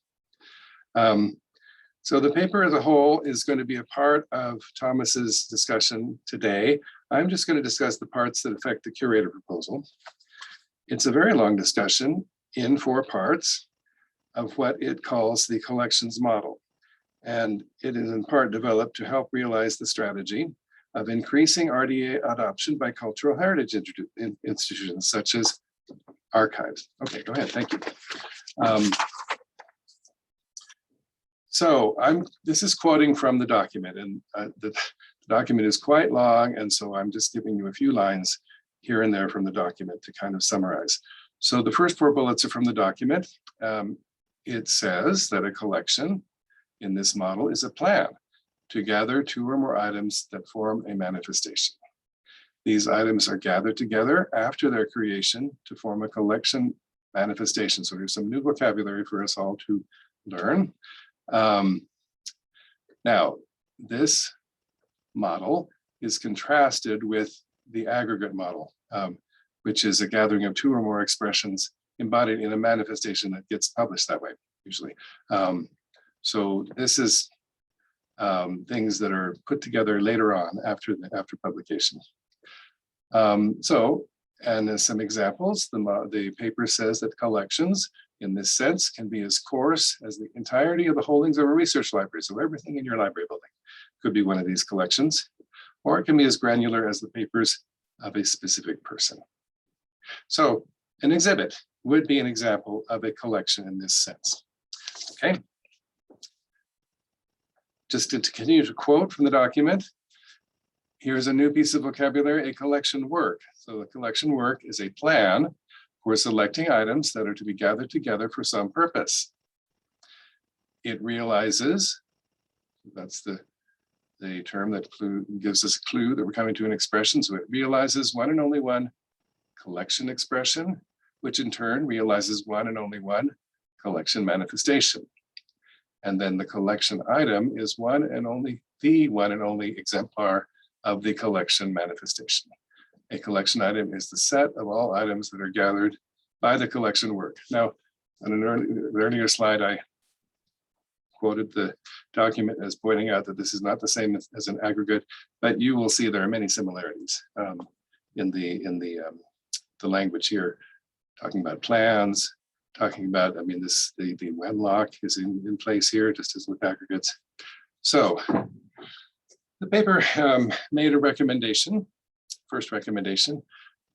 So the paper as a whole is going to be a part of Thomas's discussion today. I'm just going to discuss the parts that affect the Curator proposal. It's a very long discussion in 4 parts of what it calls the collections model. And it is in part developed to help realize the strategy of increasing RDA adoption by cultural heritage institutions such as archives. Okay, go ahead, thank you. This is quoting from the document, and the document is quite long, and so I'm just giving you a few lines here and there from the document to kind of summarize. So the first 4 bullets are from the document. It says that a collection in this model is a plan to gather 2 or more items that form a manifestation. These items are gathered together after their creation to form a collection manifestation. So here's some new vocabulary for us all to learn. Now, this model is contrasted with the aggregate model, which is a gathering of 2 or more expressions embodied in a manifestation that gets published that way, usually. So this is things that are put together later on after publication. And as some examples, the paper says that collections in this sense can be as coarse as the entirety of the holdings of a research library. So everything in your library building could be one of these collections, or it can be as granular as the papers of a specific person. So an exhibit would be an example of a collection in this sense. Okay. Just to continue to quote from the document, here's a new piece of vocabulary, a collection work. So the collection work is a plan for selecting items that are to be gathered together for some purpose. It realizes, that's the term that gives us a clue that we're coming to an expression. So it realizes one and only one collection expression, which in turn realizes one and only one collection manifestation. And then the collection item is the one and only exemplar of the collection manifestation. A collection item is the set of all items that are gathered by the collection work. Now, on an earlier slide, I quoted the document as pointing out that this is not the same as an aggregate, but you will see there are many similarities in the language here, talking about plans, talking about, I mean, the when lock is in place here, just as with aggregates. So the paper made a recommendation. First recommendation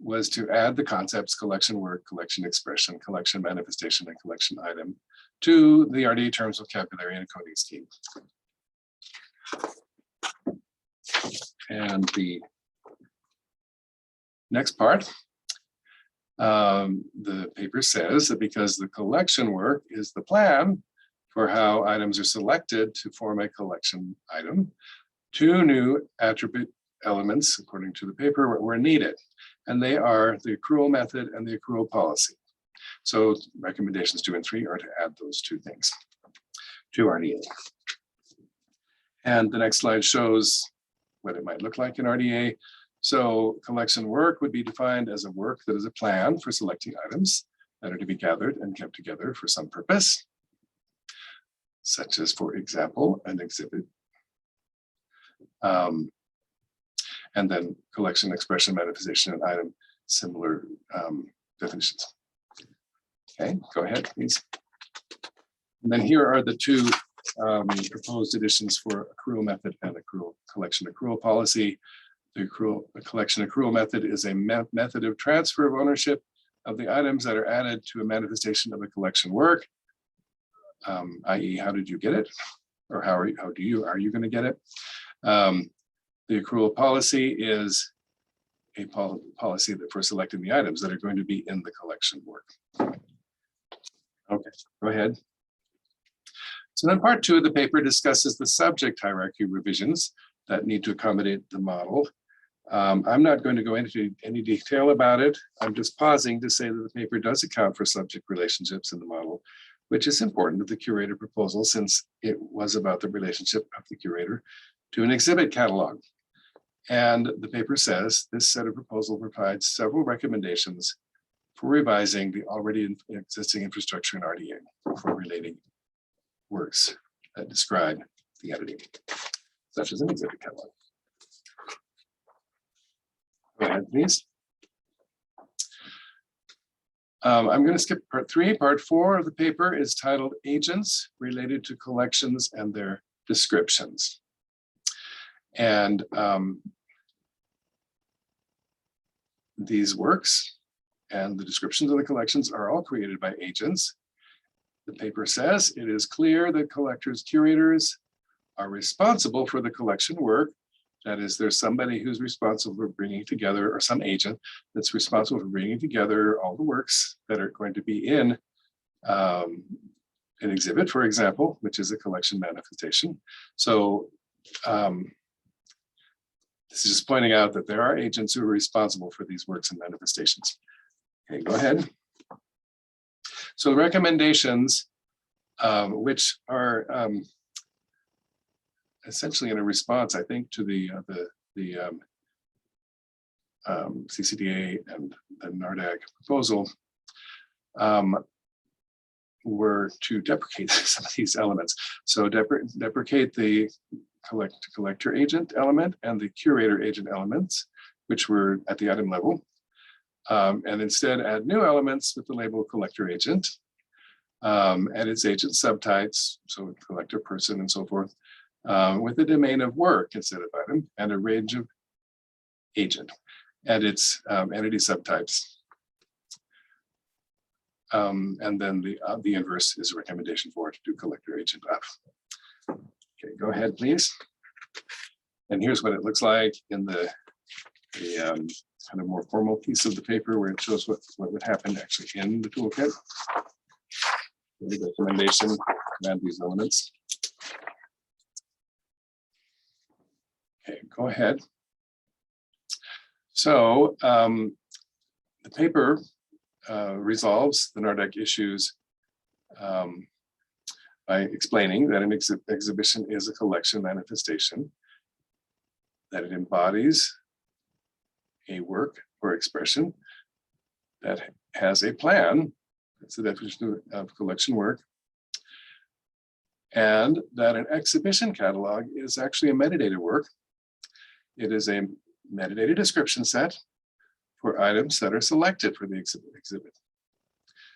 was to add the concepts collection work, collection expression, collection manifestation, and collection item to the RDA terms vocabulary and coding scheme. And the next part, the paper says that because the collection work is the plan for how items are selected to form a collection item, 2 new attribute elements, according to the paper, were needed. And they are the accrual method and the accrual policy. So recommendations 2 and 3 are to add those 2 things to RDA. And the next slide shows what it might look like in RDA. So collection work would be defined as a work that is a plan for selecting items that are to be gathered and kept together for some purpose, such as, for example, an exhibit. And then collection, expression, manifestation, and item, similar definitions. Okay, go ahead, please. And then here are the 2 proposed additions for accrual method and accrual collection accrual policy. The collection accrual method is a method of transfer of ownership of the items that are added to a manifestation of a collection work, i.e., how did you get it? Or how are you going to get it? The accrual policy is a policy that for selecting the items that are going to be in the collection work. Okay, go ahead. So then part 2 of the paper discusses the subject hierarchy revisions that need to accommodate the model. I'm not going to go into any detail about it. I'm just pausing to say that the paper does account for subject relationships in the model, which is important to the curator proposal since it was about the relationship of the curator to an exhibit catalog. And the paper says this set of proposal provides several recommendations for revising the already existing infrastructure in RDA for relating works that describe the editing, such as an exhibit catalog. Go ahead, please. I'm going to skip part 3. Part 4 of the paper is titled Agents Related to Collections and Their Descriptions. And these works and the descriptions of the collections are all created by agents. The paper says it is clear that collectors, curators are responsible for the collection work. That is, there's somebody who's responsible for bringing together, or some agent that's responsible for bringing together all the works that are going to be in an exhibit, for example, which is a collection manifestation. So this is just pointing out that there are agents who are responsible for these works and manifestations. Okay, go ahead. So the recommendations, which are essentially in a response, I think, to the CCDA and the NARDAC proposal, were to deprecate some of these elements. So deprecate the collector agent element and the curator agent elements, which were at the item level, and instead add new elements with the label collector agent and its agent subtypes, so collector, person, and so forth, with the domain of work instead of item, and a range of agent and its entity subtypes. And then the inverse is a recommendation for it to do collector agent of. Okay, go ahead, please. And here's what it looks like in the kind of more formal piece of the paper, where it shows what would happen actually in the toolkit. The recommendation, add these elements. Okay, go ahead. So the paper resolves the NARDAC issues by explaining that an exhibition is a collection manifestation, that it embodies a work or expression that has a plan. That's the definition of collection work. And that an exhibition catalog is actually a metadata work. It is a metadata description set for items that are selected for the exhibit.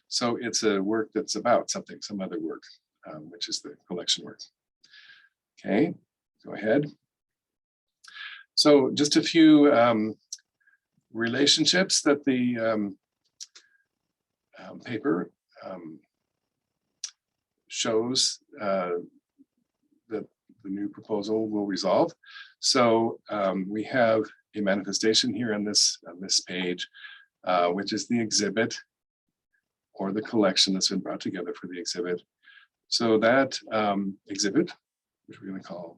So it's a work that's about something, some other work, which is the collection work. Okay, go ahead. So just a few relationships that the paper shows that the new proposal will resolve. So we have a manifestation here on this page, which is the exhibit or the collection that's been brought together for the exhibit. So that exhibit, which we're going to call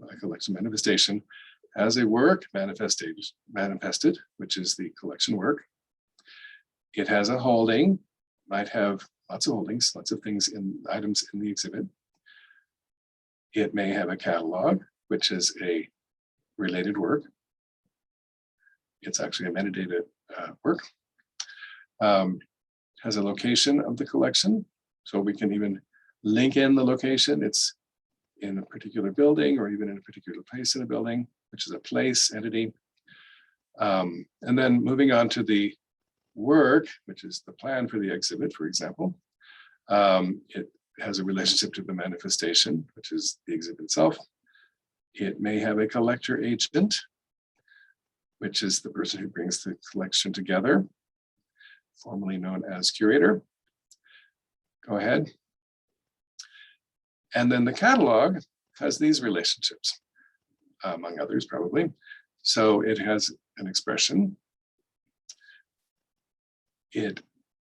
a collection manifestation, has a work manifested, which is the collection work. It has a holding, might have lots of holdings, lots of things in items in the exhibit. It may have a catalog, which is a related work. It's actually a metadata work. Has a location of the collection, so we can even link in the location. It's in a particular building or even in a particular place in a building, which is a place entity. And then moving on to the work, which is the plan for the exhibit, for example. It has a relationship to the manifestation, which is the exhibit itself. It may have a collector agent, which is the person who brings the collection together, formerly known as curator. Go ahead. And then the catalog has these relationships, among others probably. So it has an expression. It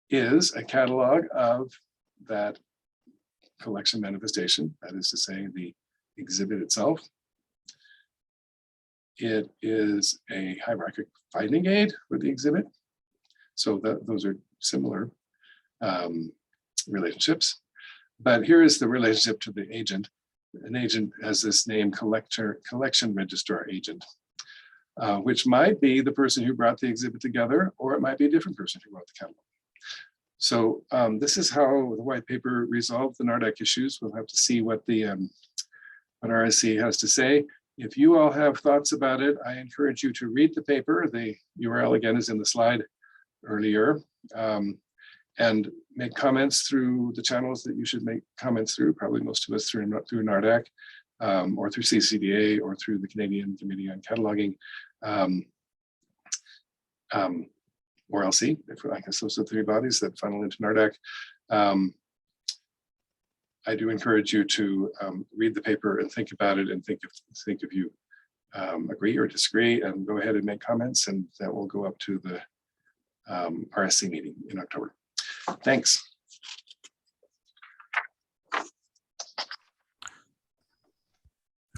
is a catalog of that collection manifestation, that is to say, the exhibit itself. It is a hierarchic finding aid for the exhibit. So those are similar relationships. But here is the relationship to the agent. An agent has this name, collection registrar agent, which might be the person who brought the exhibit together, or it might be a different person who wrote the catalog. So this is how the white paper resolved the NARDAC issues. We'll have to see what the what RSC has to say. If you all have thoughts about it, I encourage you to read the paper. The URL again is in the slide earlier, and make comments through the channels that you should make comments through. Probably most of us through NARDAC, or through CCDA, or through the Canadian Committee on Cataloging, or LC, if I guess those are the three bodies that funnel into NARDAC. I do encourage you to read the paper and think about it, and think if you agree or disagree, and go ahead and make comments, and that will go up to the RSC meeting in October. Thanks.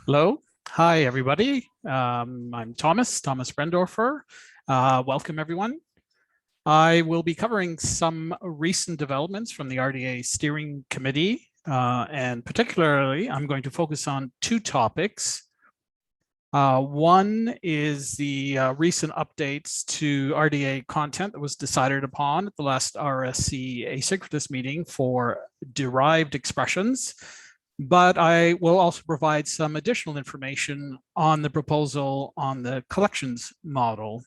Hello. Hi, everybody. I'm Thomas Brenndorfer. Welcome, everyone. I will be covering some recent developments from the RDA Steering Committee, and particularly I'm going to focus on two topics. One is the recent updates to RDA content that was decided upon at the last RSC asynchronous meeting for derived expressions. But I will also provide some additional information on the proposal on the collections model.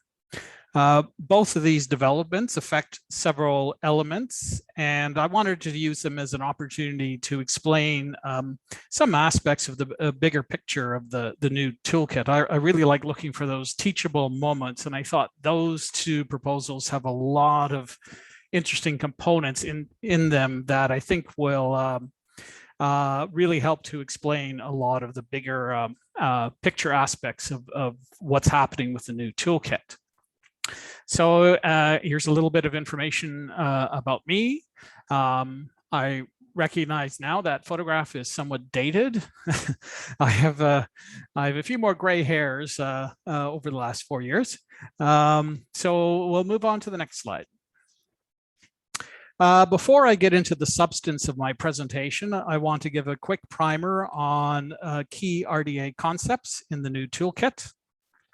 Both of these developments affect several elements, and I wanted to use them as an opportunity to explain some aspects of the bigger picture of the new toolkit. I really like looking for those teachable moments, and I thought those two proposals have a lot of interesting components in them that I think will really help to explain a lot of the bigger picture aspects of what's happening with the new toolkit. So here's a little bit of information about me. I recognize now that photograph is somewhat dated. I have a few more gray hairs over the last 4 years. So we'll move on to the next slide. Before I get into the substance of my presentation, I want to give a quick primer on key RDA concepts in the new toolkit.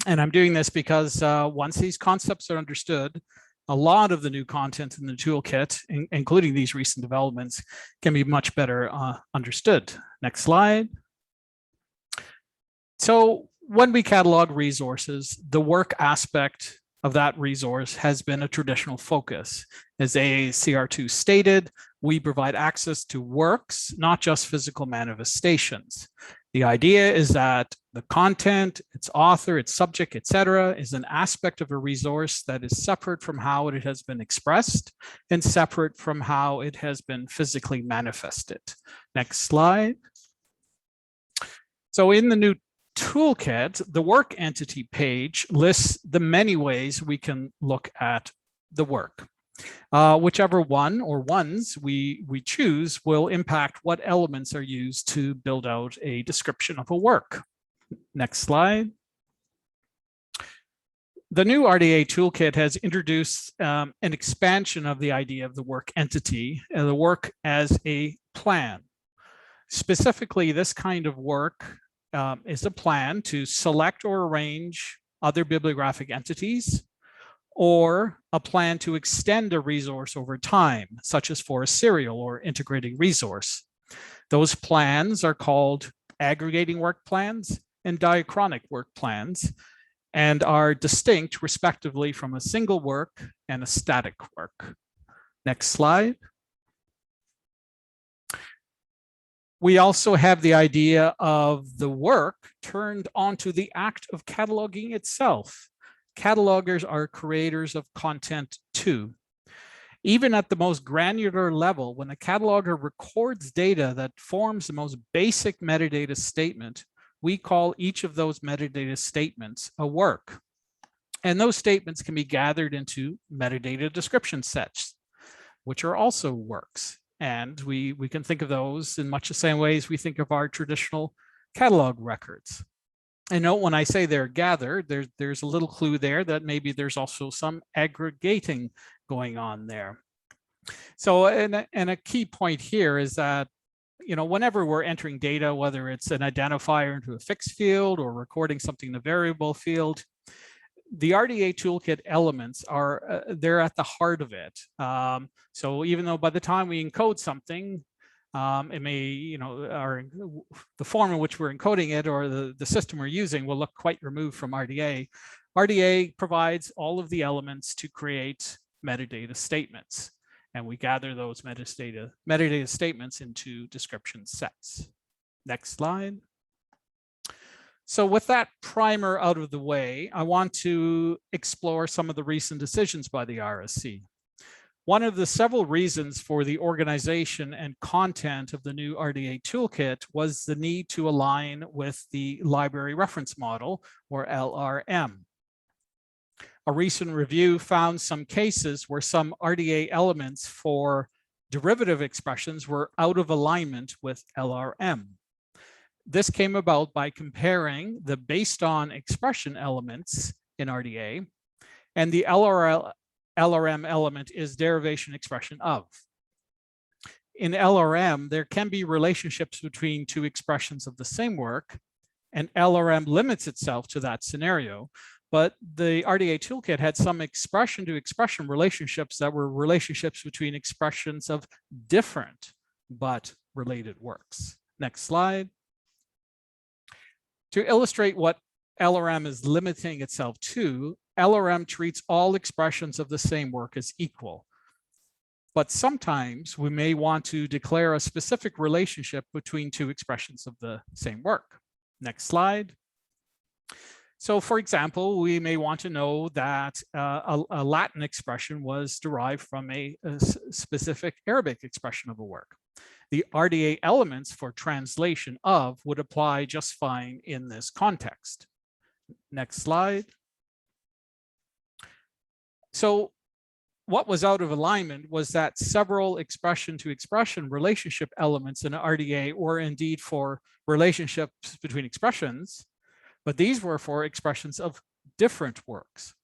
And I'm doing this because once these concepts are understood, a lot of the new content in the toolkit, including these recent developments, can be much better understood. Next slide. So when we catalog resources, the work aspect of that resource has been a traditional focus. As AACR2 stated, we provide access to works, not just physical manifestations. The idea is that the content, its author, its subject, etc., is an aspect of a resource that is separate from how it has been expressed and separate from how it has been physically manifested. Next slide. So in the new toolkit, the work entity page lists the many ways we can look at the work. Whichever one or ones we choose will impact what elements are used to build out a description of a work. Next slide. The new RDA Toolkit has introduced an expansion of the idea of the work entity and the work as a plan. Specifically, this kind of work is a plan to select or arrange other bibliographic entities, or a plan to extend a resource over time, such as for a serial or integrating resource. Those plans are called aggregating work plans and diachronic work plans, and are distinct respectively from a single work and a static work. Next slide. We also have the idea of the work turned onto the act of cataloging itself. Catalogers are creators of content too. Even at the most granular level, when a cataloger records data that forms the most basic metadata statement, we call each of those metadata statements a work. And those statements can be gathered into metadata description sets, which are also works. And we can think of those in much the same way as we think of our traditional catalog records. And note when I say they're gathered, there's a little clue there that maybe there's also some aggregating going on there. So, and a key point here is that whenever we're entering data, whether it's an identifier into a fixed field or recording something in a variable field, the RDA Toolkit elements are, they're at the heart of it. So even though by the time we encode something, it may, the form in which we're encoding it or the system we're using will look quite removed from RDA. RDA provides all of the elements to create metadata statements, and we gather those metadata statements into description sets. Next slide. So with that primer out of the way, I want to explore some of the recent decisions by the RSC. One of the several reasons for the organization and content of the new RDA Toolkit was the need to align with the Library Reference Model, or LRM. A recent review found some cases where some RDA elements for derivative expressions were out of alignment with LRM. This came about by comparing the based on expression elements in RDA and the LRM element is derivation expression of. In LRM, there can be relationships between two expressions of the same work, and LRM limits itself to that scenario. But the RDA Toolkit had some expression to expression relationships that were relationships between expressions of different but related works. Next slide. To illustrate what LRM is limiting itself to, LRM treats all expressions of the same work as equal. But sometimes we may want to declare a specific relationship between two expressions of the same work. Next slide. So for example, we may want to know that a Latin expression was derived from a specific Arabic expression of a work. The RDA elements for translation of would apply just fine in this context. Next slide. So what was out of alignment was that several expression to expression relationship elements in RDA were indeed for relationships between expressions, but these were for expressions of different works.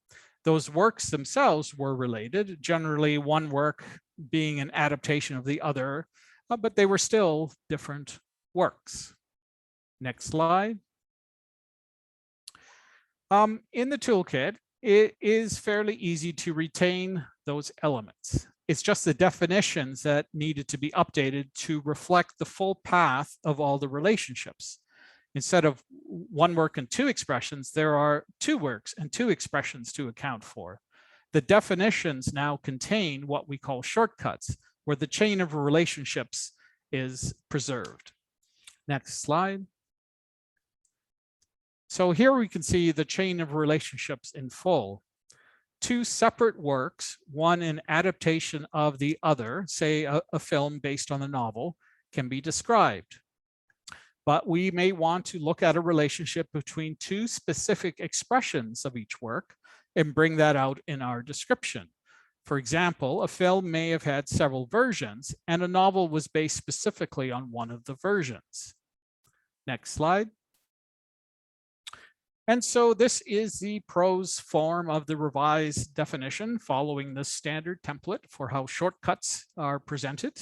Those works themselves were related, generally one work being an adaptation of the other, but they were still different works. Next slide. In the toolkit, it is fairly easy to retain those elements. It's just the definitions that needed to be updated to reflect the full path of all the relationships. Instead of one work and two expressions, there are two works and two expressions to account for. The definitions now contain what we call shortcuts, where the chain of relationships is preserved. Next slide. So here we can see the chain of relationships in full. Two separate works, one an adaptation of the other, say a film based on a novel, can be described. But we may want to look at a relationship between two specific expressions of each work and bring that out in our description. For example, a film may have had several versions and a novel was based specifically on one of the versions. Next slide. And so this is the prose form of the revised definition following the standard template for how shortcuts are presented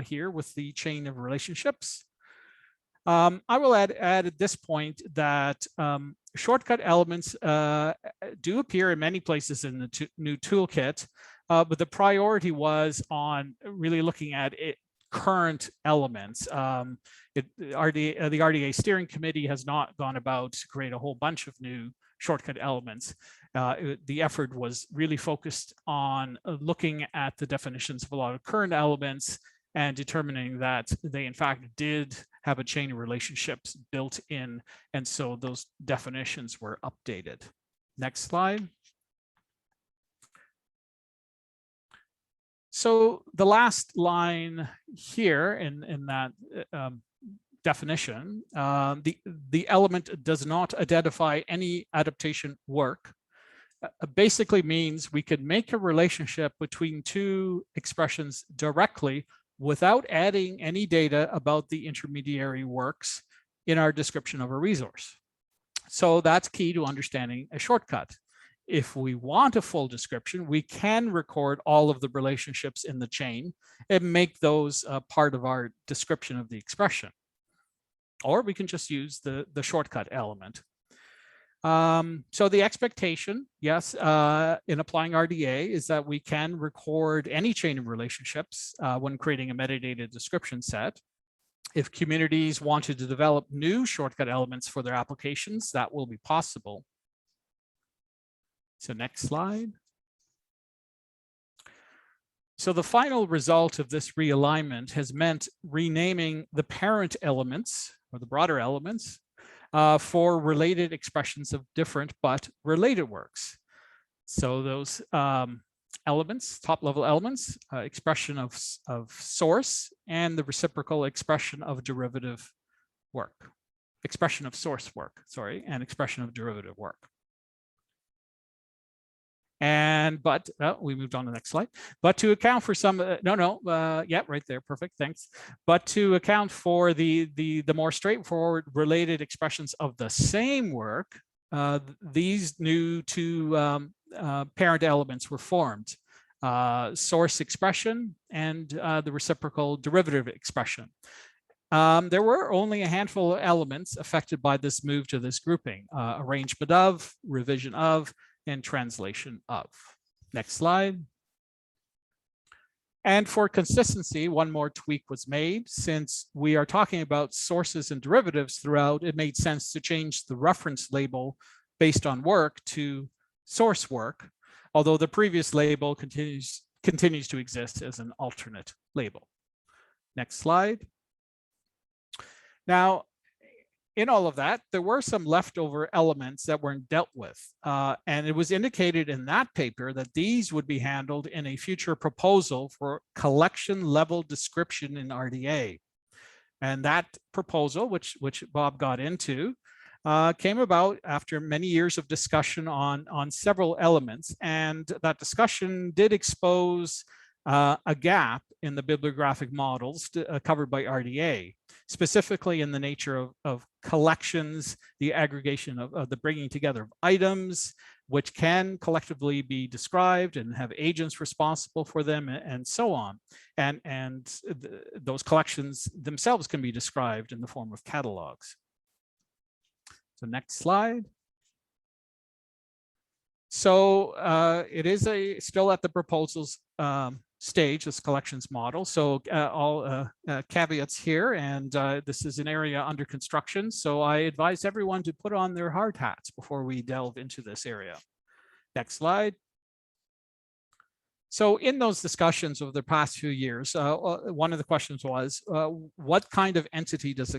here with the chain of relationships. I will add at this point that shortcut elements do appear in many places in the new toolkit, but the priority was on really looking at current elements. The RDA Steering Committee has not gone about to create a whole bunch of new shortcut elements. The effort was really focused on looking at the definitions of a lot of current elements and determining that they in fact did have a chain of relationships built in, and so those definitions were updated. Next slide. So the last line here in that definition, the element does not identify any adaptation work, basically means we could make a relationship between two expressions directly without adding any data about the intermediary works in our description of a resource. So that's key to understanding a shortcut. if we want a full description, we can record all of the relationships in the chain and make those part of our description of the expression. Or we can just use the shortcut element. So the expectation, yes, in applying RDA is that we can record any chain of relationships when creating a metadata description set. If communities wanted to develop new shortcut elements for their applications, that will be possible. So next slide. So the final result of this realignment has meant renaming the parent elements or the broader elements for related expressions of different but related works. So those elements, top level elements, expression of source and the reciprocal expression of derivative work, expression of source work, sorry, and expression of derivative work. And we moved on to the next slide. But to account for some, yeah, right there, perfect, thanks. But to account for the more straightforward related expressions of the same work, these new two parent elements were formed: source expression and the reciprocal derivative expression. There were only a handful of elements affected by this move to this grouping: arrangement of, revision of, and translation of. Next slide. And for consistency, one more tweak was made. Since we are talking about sources and derivatives throughout, it made sense to change the reference label based on work to source work, although the previous label continues to exist as an alternate label. Next slide. Now, in all of that, there were some leftover elements that weren't dealt with. And it was indicated in that paper that these would be handled in a future proposal for collection level description in RDA. And that proposal, which Bob got into, came about after many years of discussion on several elements. And that discussion did expose a gap in the bibliographic models covered by RDA, specifically in the nature of collections, the aggregation of the bringing together of items, which can collectively be described and have agents responsible for them, and so on. And those collections themselves can be described in the form of catalogs. So next slide. So it is still at the proposals stage, this collections model. So all caveats here, and this is an area under construction. So I advise everyone to put on their hard hats before we delve into this area. Next slide. So in those discussions over the past few years, one of the questions was, what kind of entity does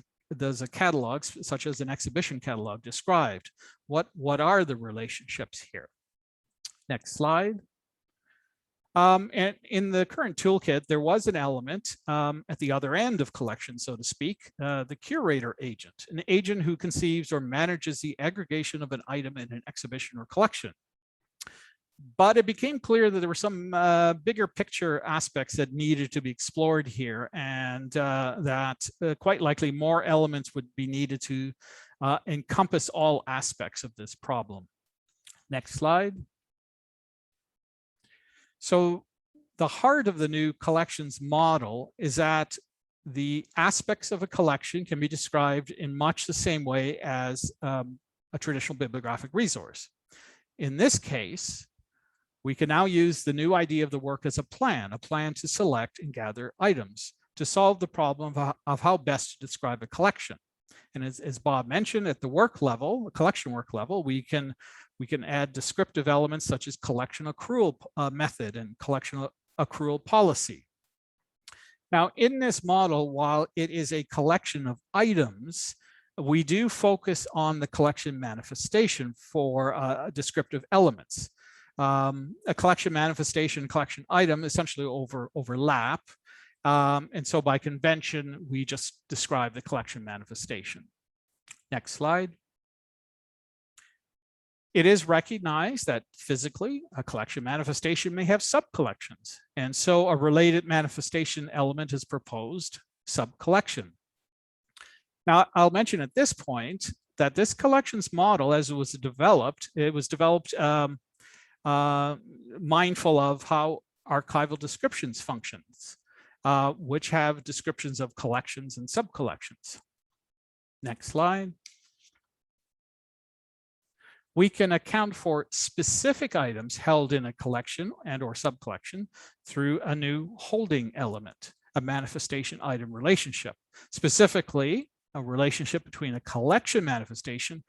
a catalog, such as an exhibition catalog, describe? What are the relationships here? Next slide. And in the current toolkit, there was an element at the other end of collection, so to speak, the curator agent, an agent who conceives or manages the aggregation of an item in an exhibition or collection. But it became clear that there were some bigger picture aspects that needed to be explored here, and that quite likely more elements would be needed to encompass all aspects of this problem. Next slide. So the heart of the new collections model is that the aspects of a collection can be described in much the same way as a traditional bibliographic resource. In this case, we can now use the new idea of the work as a plan to select and gather items to solve the problem of how best to describe a collection. And as Bob mentioned, at the work level, collection work level, we can add descriptive elements such as collection accrual method and collection accrual policy. Now, in this model, while it is a collection of items, we do focus on the collection manifestation for descriptive elements. A collection manifestation, collection item essentially overlap. And so by convention, we just describe the collection manifestation. Next slide. It is recognized that physically a collection manifestation may have subcollections. And so a related manifestation element is proposed, subcollection. Now, I'll mention at this point that this collections model, as it was developed mindful of how archival descriptions functions, which have descriptions of collections and subcollections. Next slide. We can account for specific items held in a collection and or subcollection through a new holding element, a manifestation item relationship, specifically a relationship between a collection manifestation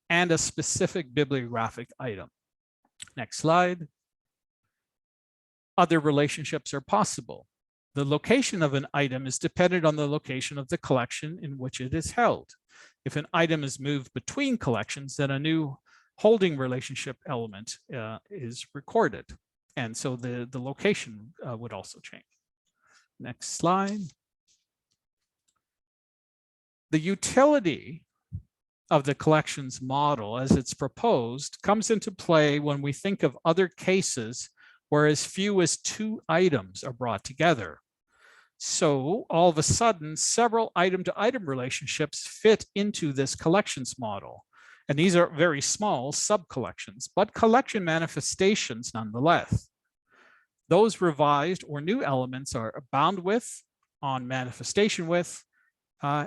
and a specific bibliographic item. Next slide. Other relationships are possible. The location of an item is dependent on the location of the collection in which it is held. If an item is moved between collections, then a new holding relationship element is recorded. And so the location would also change. Next slide. The utility of the collections model as it's proposed comes into play when we think of other cases where as few as 2 items are brought together. So all of a sudden, several item-to-item relationships fit into this collections model. And these are very small sub-collections, but collection manifestations nonetheless. Those revised or new elements are bound with, on manifestation with,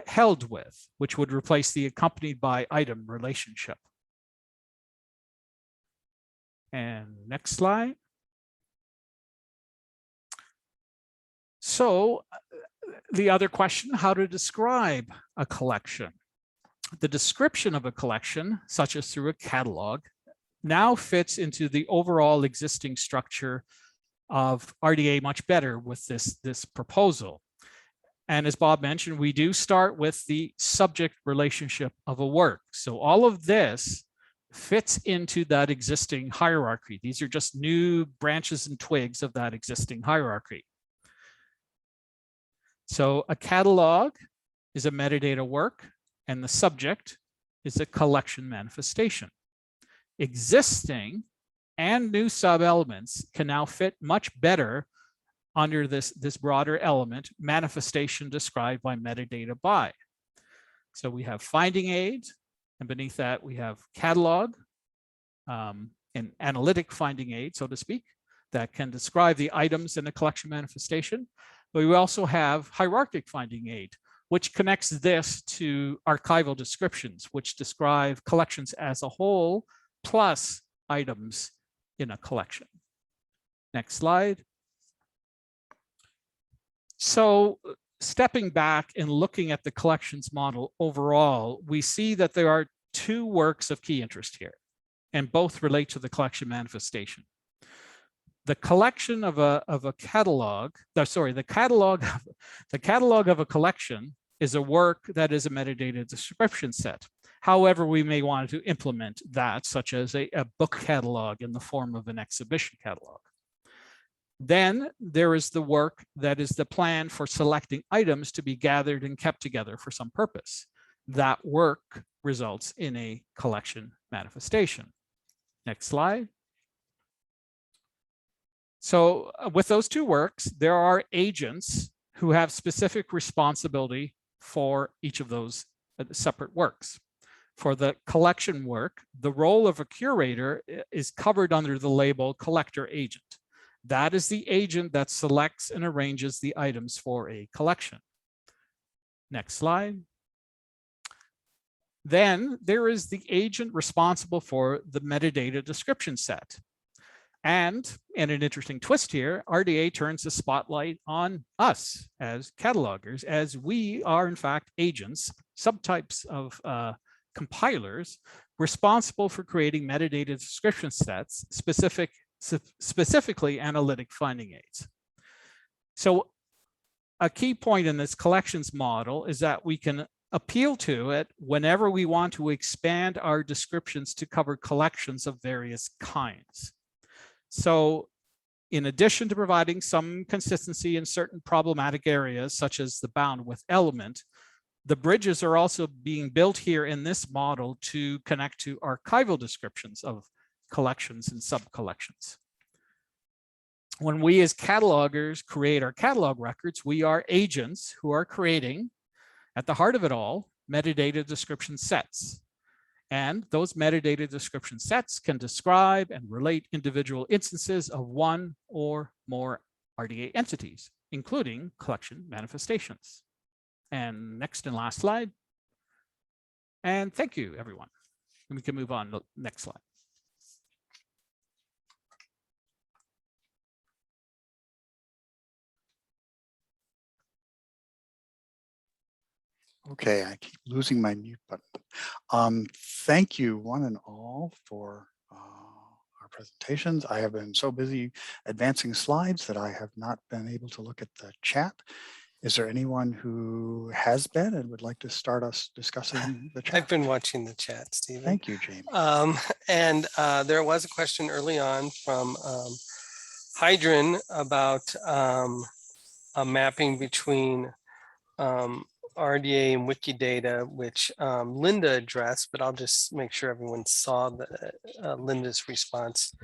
held with, which would replace the accompanied by item relationship. And next slide. So the other question, how to describe a collection? The description of a collection, such as through a catalog, now fits into the overall existing structure of RDA much better with this proposal. And as Bob mentioned, we do start with the subject relationship of a work. So all of this fits into that existing hierarchy. These are just new branches and twigs of that existing hierarchy. So a catalog is a metadata work, and the subject is a collection manifestation. Existing and new sub-elements can now fit much better under this broader element, manifestation described by metadata by. So we have finding aid, and beneath that we have catalog, an analytic finding aid, so to speak, that can describe the items in a collection manifestation. But we also have hierarchic finding aid, which connects this to archival descriptions, which describe collections as a whole, plus items in a collection. Next slide. So stepping back and looking at the collections model overall, we see that there are 2 works of key interest here, and both relate to the collection manifestation. The collection of a catalog, the catalog of a collection is a work that is a metadata description set. However, we may want to implement that, such as a book catalog in the form of an exhibition catalog. Then there is the work that is the plan for selecting items to be gathered and kept together for some purpose. That work results in a collection manifestation. Next slide. So with those 2 works, there are agents who have specific responsibility for each of those separate works. For the collection work, the role of a curator is covered under the label collector agent. That is the agent that selects and arranges the items for a collection. Next slide. Then there is the agent responsible for the metadata description set. And in an interesting twist here, RDA turns the spotlight on us as catalogers, as we are in fact agents, subtypes of compilers responsible for creating metadata description sets, specifically analytic finding aids. So a key point in this collections model is that we can appeal to it whenever we want to expand our descriptions to cover collections of various kinds. So in addition to providing some consistency in certain problematic areas, such as the bound with element, the bridges are also being built here in this model to connect to archival descriptions of collections and sub-collections. When we as catalogers create our catalog records, we are agents who are creating, at the heart of it all, metadata description sets. And those metadata description sets can describe and relate individual instances of one or more RDA entities, including collection manifestations. And next and last slide. And thank you, everyone. And we can move on to the next slide. Okay, I keep losing my mute button. Thank you one and all for our presentations. I have been so busy advancing slides that I have not been able to look at the chat. Is there anyone who has been and would like to start us discussing the chat? I've been watching the chat, Stephen. Thank you, Jamie. And there was a question early on from Hydron about a mapping between RDA and Wikidata, which Linda addressed, but I'll just make sure everyone saw Linda's response.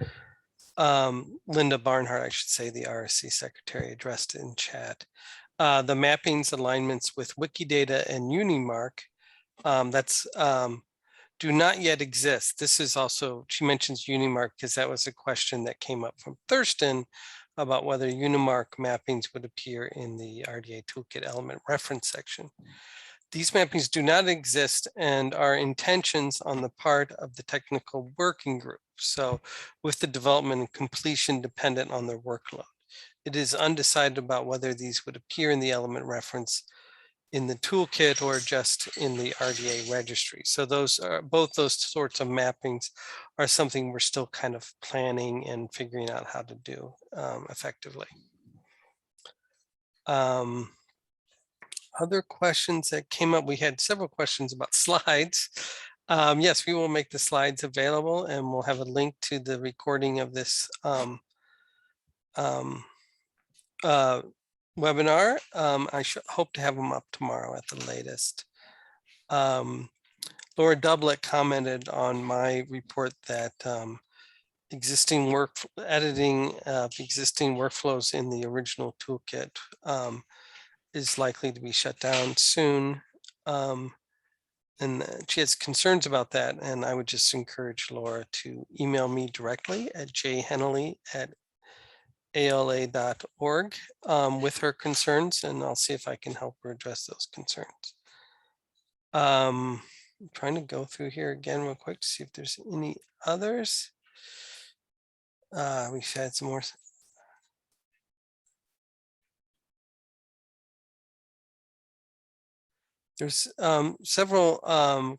Linda Barnhart, I should say, the RSC secretary, addressed in chat. The mappings alignments with Wikidata and Unimark do not yet exist. This is also, she mentions Unimark because that was a question that came up from Thurston about whether Unimark mappings would appear in the RDA Toolkit element reference section. These mappings do not exist and are intentions on the part of the technical working group. So with the development and completion dependent on their workload. It is undecided about whether these would appear in the element reference in the toolkit or just in the RDA registry. So those are both those sorts of mappings are something we're still kind of planning and figuring out how to do effectively. Other questions that came up, we had several questions about slides. Yes, we will make the slides available and we'll have a link to the recording of this webinar. I hope to have them up tomorrow at the latest. Laura Doublet commented on my report that existing editing of existing workflows in the original toolkit is likely to be shut down soon. And she has concerns about that. And I would just encourage Laura to email me directly at jhennelly@ala.org with her concerns, and I'll see if I can help her address those concerns. I'm trying to go through here again real quick to see if there's any others. We had some more. There's several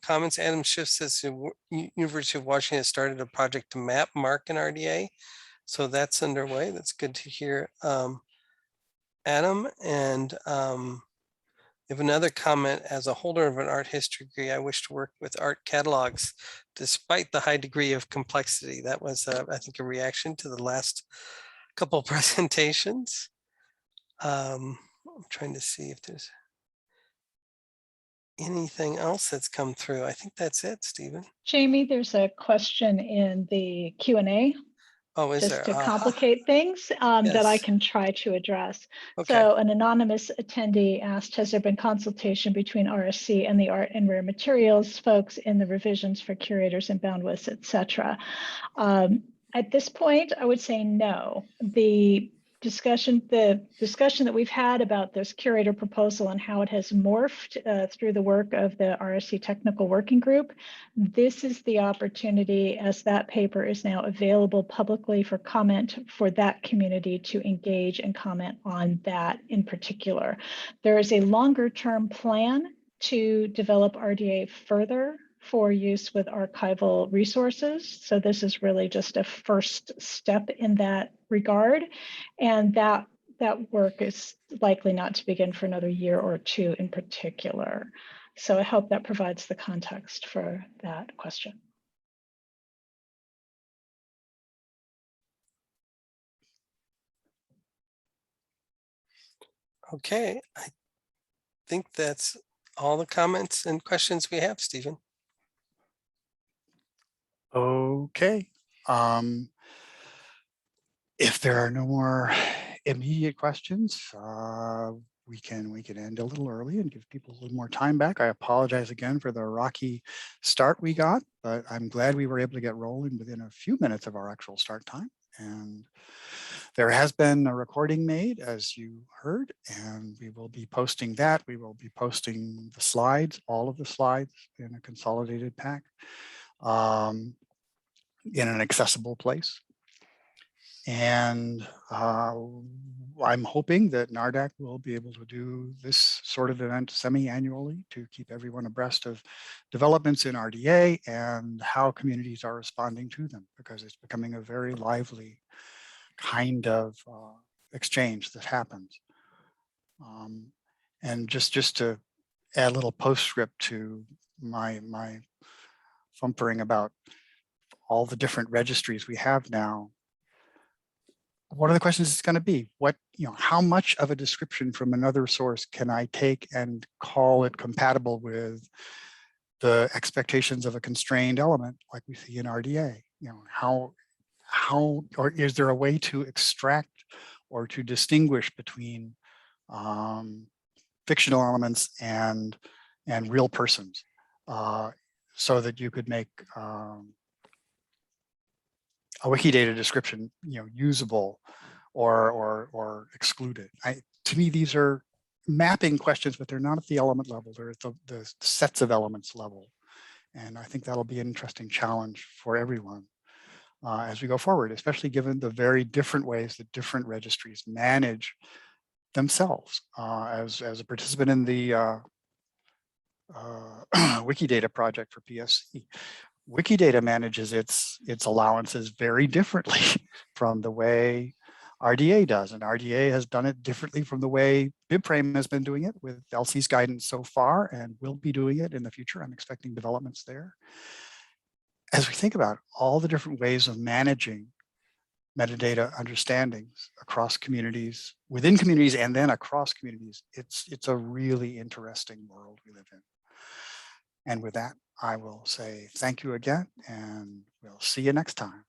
comments. Adam Schiff says the University of Washington has started a project to map MARC and RDA. So that's underway. That's good to hear, Adam. And we have another comment. As a holder of an art history degree, I wish to work with art catalogs despite the high degree of complexity. That was, I think, a reaction to the last couple of presentations. I'm trying to see if there's anything else that's come through. I think that's it, Stephen. Jamie, there's a question in the Q&A. Oh, is just there? to complicate things that I Yes. can try to address. Okay. So an anonymous attendee asked, has there been consultation between RSC and the art and rare materials folks in the revisions for curators and boundwidths, et cetera? At this point, I would say no. The discussion that we've had about this curator proposal and how it has morphed through the work of the RSC Technical Working Group, this is the opportunity, as that paper is now available publicly for comment, for that community to engage and comment on that in particular. There is a longer-term plan to develop RDA further for use with archival resources. So this is really just a first step in that regard. And that work is likely not to begin for another year or two in particular. So I hope that provides the context for that question. Okay, I think that's all the comments and questions we have, Stephen. Okay. If there are no more immediate questions, we can end a little early and give people a little more time back. I apologize again for the rocky start we got, but I'm glad we were able to get rolling within a few minutes of our actual start time. And there has been a recording made, as you heard, and we will be posting that. We will be posting the slides, all of the slides, in a consolidated pack in an accessible place. And I'm hoping that NARDAC will be able to do this sort of event semi-annually to keep everyone abreast of developments in RDA and how communities are responding to them, because it's becoming a very lively kind of exchange that happens. And just to add a little postscript to my fumpering about all the different registries we have now, what are the questions it's going to be? What, how much of a description from another source can I take and call it compatible with the expectations of a constrained element like we see in RDA? How, or is there a way to extract or to distinguish between fictional elements and real persons so that you could make a Wikidata description, usable or excluded? To me, these are mapping questions, but they're not at the element level. They're at the sets of elements level. And I think that'll be an interesting challenge for everyone as we go forward, especially given the very different ways that different registries manage themselves. As a participant in the Wikidata project for PSC, Wikidata manages its allowances very differently from the way RDA does. And RDA has done it differently from the way BibFrame has been doing it with LC's guidance so far, and will be doing it in the future. I'm expecting developments there. As we think about all the different ways of managing metadata understandings across communities, within communities, and then across communities, it's a really interesting world we live in. And with that, I will say thank you again, and we'll see you next time.